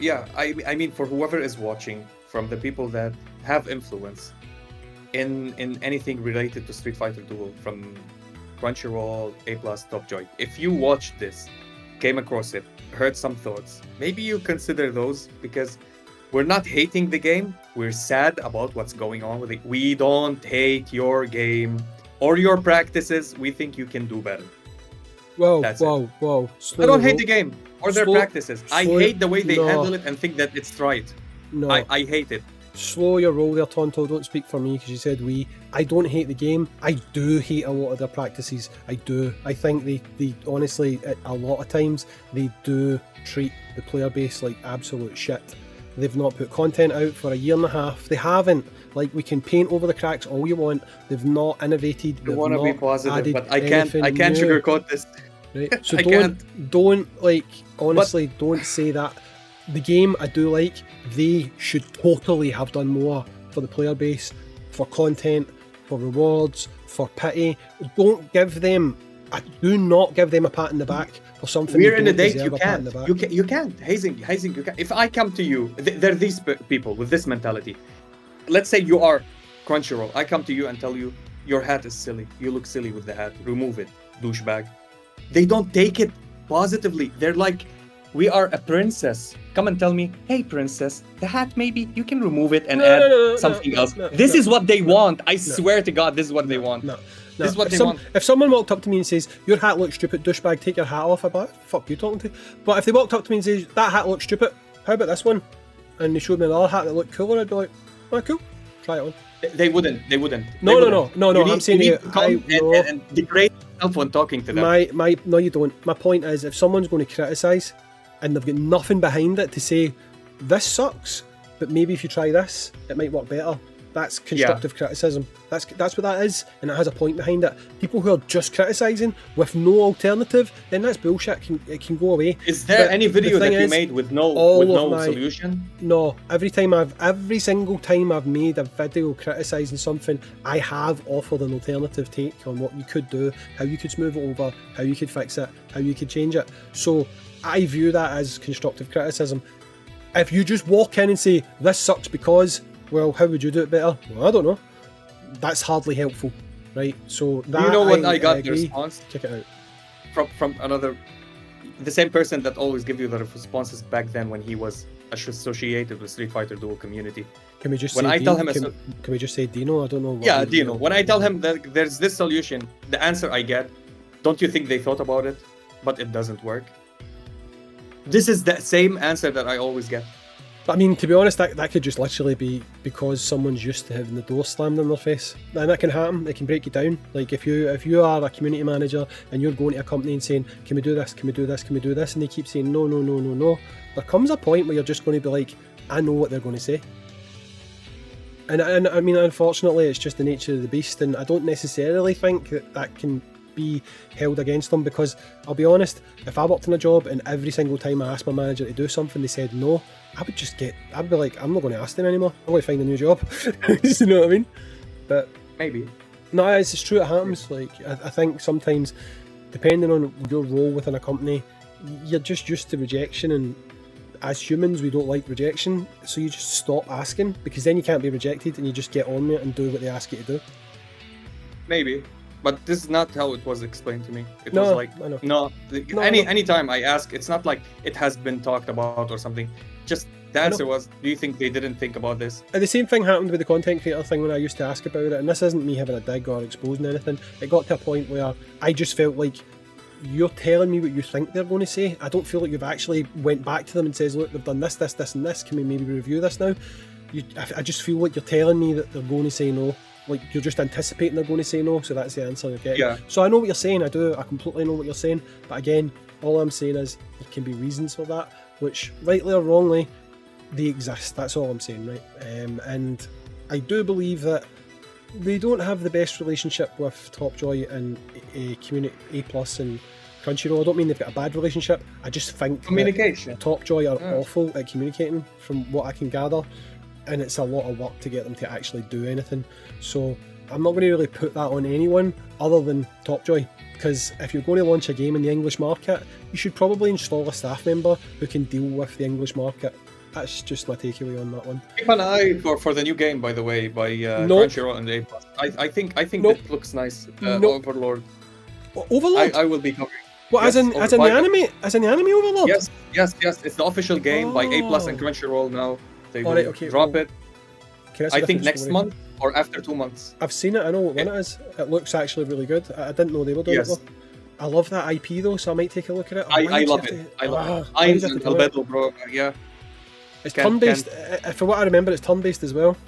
yeah, I mean for whoever is watching, from the people that have influence in anything related to Street Fighter Duel, from Crunchyroll, A+, Topjoy. If you watched this, came across it, heard some thoughts, maybe you consider those, because we're not hating the game. We're sad about what's going on with it. We don't hate your game or your practices. We think you can do better. Whoa. That's Slow I don't your hate roll. the game or their Slow- practices. I slow- hate the way they no. handle it and think that it's right. No. I hate it. Slow your roll there, Tonto. Don't speak for me because you said we. I don't hate the game. I do hate a lot of their practices. I do. I think they honestly, a lot of times, they do treat the player base like absolute shit. They've not put content out for a year and a half. They haven't. Like, we can paint over the cracks all you want. They've not innovated. I They've want to be not positive, added but I can't anything new. sugarcoat this. Right? So I don't like, honestly, don't say that. The game I do like, they should totally have done more for the player base, for content, for rewards, for pity. Don't give them, do not give them a pat in the back for something We're they in a don't date. deserve You a pat in can't. the back. You can't. Hayzink, you can't. If I come to you, they're these people with this mentality. Let's say you are Crunchyroll. I come to you and tell you your hat is silly. You look silly with the hat. Remove it, douchebag. They don't take it positively. They're like, we are a princess. Come and tell me, hey princess, the hat, maybe you can remove it and add something else. This is what they want. I swear to God, this is what they want. No. This is what they want. If someone walked up to me and says, your hat looks stupid, douchebag, take your hat off, I'd be like, fuck you talking to? But if they walked up to me and says, that hat looks stupid, how about this one? And they showed me another hat that looked cooler, I'd be like, oh, cool, try it on. They wouldn't. No, You I'm saying need to to you, come and degrade yourself when talking to them. No, you don't. My point is, if someone's going to criticise and they've got nothing behind it to say, this sucks, but maybe if you try this, it might work better. That's constructive criticism. That's what that is, and it has a point behind it. People who are just criticising with no alternative, then that's bullshit. It can go away. Is there But any video the thing that you is, made with all no of my- solution? No, every single time I've made a video criticising something, I have offered an alternative take on what you could do, how you could smooth it over, how you could fix it, how you could change it. So I view that as constructive criticism. If you just walk in and say, this sucks because, well, how would you do it better? Well, I don't know. That's hardly helpful, right? So that, You know what I got the agree. response Check it out. from another, the same person that always give you the responses back then when he was associated with Street Fighter Duel community. Can we just When say I tell him can we just say Dino? I don't know. What Yeah, Dino. When I tell him that there's this solution, the answer I get, don't you think they thought about it, but it doesn't work? This is the same answer that I always get. But I mean, to be honest, that could just literally be because someone's used to having the door slammed in their face. And that can happen. It can break you down. Like if you are a community manager and you're going to a company and saying, can we do this, can we do this, can we do this? And they keep saying, no. There comes a point where you're just going to be like, I know what they're going to say. And I mean, unfortunately, it's just the nature of the beast. And I don't necessarily think that can be held against them, because I'll be honest, if I worked in a job and every single time I asked my manager to do something they said no, I'd be like, I'm not going to ask them anymore, I'm going to find a new job. You know what I mean? But Maybe. no, it's true, it happens. Like I think sometimes, depending on your role within a company, you're just used to rejection, and as humans we don't like rejection, so you just stop asking, because then you can't be rejected and you just get on with it and do what they ask you to do. Maybe. But this is not how it was explained to me. It No, was like, I know. anytime I ask, it's not like it has been talked about or something. Just the answer was, do you think they didn't think about this? And the same thing happened with the content creator thing when I used to ask about it, and this isn't me having a dig or exposing anything. It got to a point where I just felt like, you're telling me what you think they're going to say. I don't feel like you've actually went back to them and says, look, they've done this, and this. Can we maybe review this now? I just feel like you're telling me that they're going to say no. Like, you're just anticipating they're going to say no, so that's the answer you're getting. Yeah. So I know what you're saying, I completely know what you're saying, but again, all I'm saying is there can be reasons for that, which, rightly or wrongly, they exist. That's all I'm saying, right? And I do believe that they don't have the best relationship with Topjoy and Community A Plus and Crunchyroll. I don't mean they've got a bad relationship. I just think Communication. Topjoy are awful at communicating, from what I can gather, and it's a lot of work to get them to actually do anything. So I'm not going to really put that on anyone other than Topjoy, because if you're going to launch a game in the English market, you should probably install a staff member who can deal with the English market. That's just my takeaway on that one. Keep an eye for the new game, by the way, by Crunchyroll and A+. I think it looks nice. Overlord. Overlord? I will be covering. What, yes, as in the anime Overlord? Yes. It's the official game by A+ and Crunchyroll now. They will drop it. I think next month or after 2 months. I've seen it. I know what one it is. It looks actually really good. I didn't know they were doing it though. I love that IP though, so I might take a look at it. I love it. I love it. I'm Albedo, bro. Yeah. It's turn-based. For what I remember, it's turn-based as well.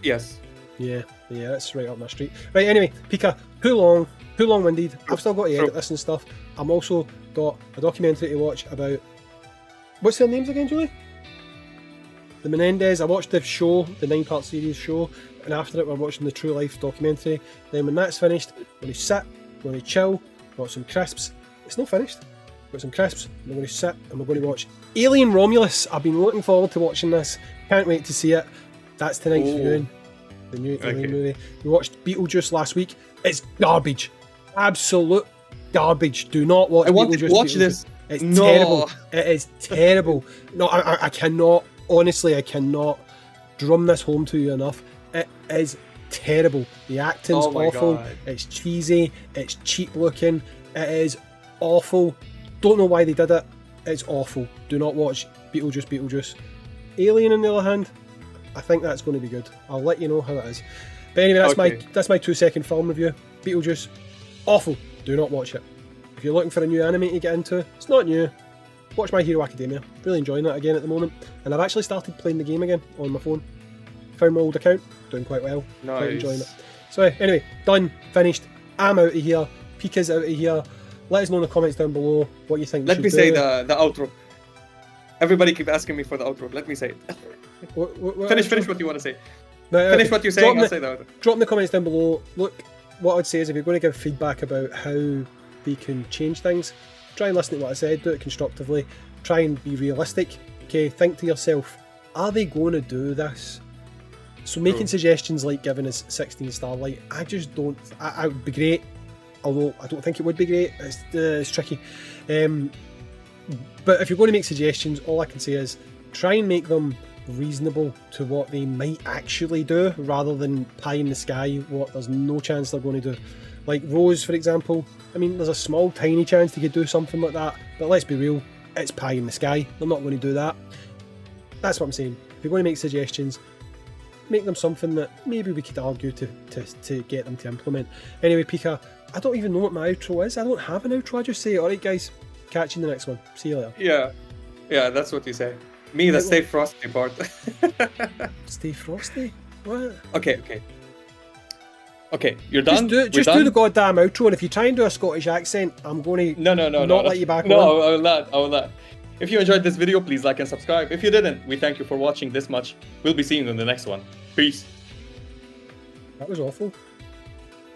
Yes. Yeah, that's right up my street. Right, anyway, PIKA, too long-winded. I've still got to edit this and stuff. I'm also got a documentary to watch about... What's their names again, Julie? The Menendez. I watched the show, the 9-part series show, and after it we're watching the True Life documentary. Then when that's finished, I'm going to sit, I'm going to chill, got some crisps. It's not finished. Got some crisps, and we're going to sit and we're going to watch Alien Romulus. I've been looking forward to watching this. Can't wait to see it. That's tonight's viewing. The new Alien movie. We watched Beetlejuice last week. It's garbage. Absolute garbage. Do not watch Beetlejuice. Watch this. It's terrible. It is terrible. No, I cannot. Honestly, I cannot drum this home to you enough. It is terrible. The acting's awful. God. It's cheesy. It's cheap looking. It is awful. Don't know why they did it. It's awful. Do not watch Beetlejuice. Alien, on the other hand, I think that's going to be good. I'll let you know how it is. But anyway, that's my 2-second film review. Beetlejuice, awful. Do not watch it. If you're looking for a new anime to get into, it's not new. Watch My Hero Academia. Really enjoying that again at the moment. And I've actually started playing the game again on my phone. Found my old account. Doing quite well. Nice. Quite enjoying it. So anyway, done. Finished. I'm out of here. PIKA's out of here. Let us know in the comments down below what you think. Let me say the outro. Everybody keep asking me for the outro. Let me say it. Finish what you want to say. No, finish what you're saying, I'll say the outro. Drop in the comments down below. Look, what I'd say is if you're going to give feedback about how they can change things, try and listen to what I said, do it constructively, try and be realistic. Okay, think to yourself, are they going to do this? So making suggestions like giving us 16 Starlight, I just don't, I would be great, although I don't think it would be great, it's tricky. But if you're going to make suggestions, all I can say is try and make them reasonable to what they might actually do, rather than pie in the sky what there's no chance they're going to do. Like Rose, for example, I mean, there's a small, tiny chance they could do something like that, but let's be real, it's pie in the sky. They're not going to do that. That's what I'm saying. If you're going to make suggestions, make them something that maybe we could argue to get them to implement. Anyway, PIKA, I don't even know what my outro is. I don't have an outro. I just say, alright guys, catch you in the next one. See you later. Yeah, that's what you say. Me, the stay frosty part. Stay frosty? What? Okay, you're done? Just do the goddamn outro, and if you try and do a Scottish accent, I'm going to not let you back on. No, I will not. If you enjoyed this video, please like and subscribe. If you didn't, we thank you for watching this much. We'll be seeing you in the next one. Peace. That was awful.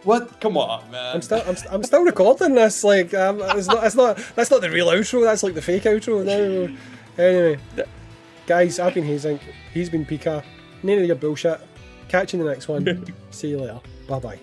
What? Come on, man. I'm still recording this. Like, that's not the real outro. That's like the fake outro. No. Anyway, guys, I've been Hayzink. He's been PIKA. None of your bullshit. Catch you in the next one. See you later. Bye bye.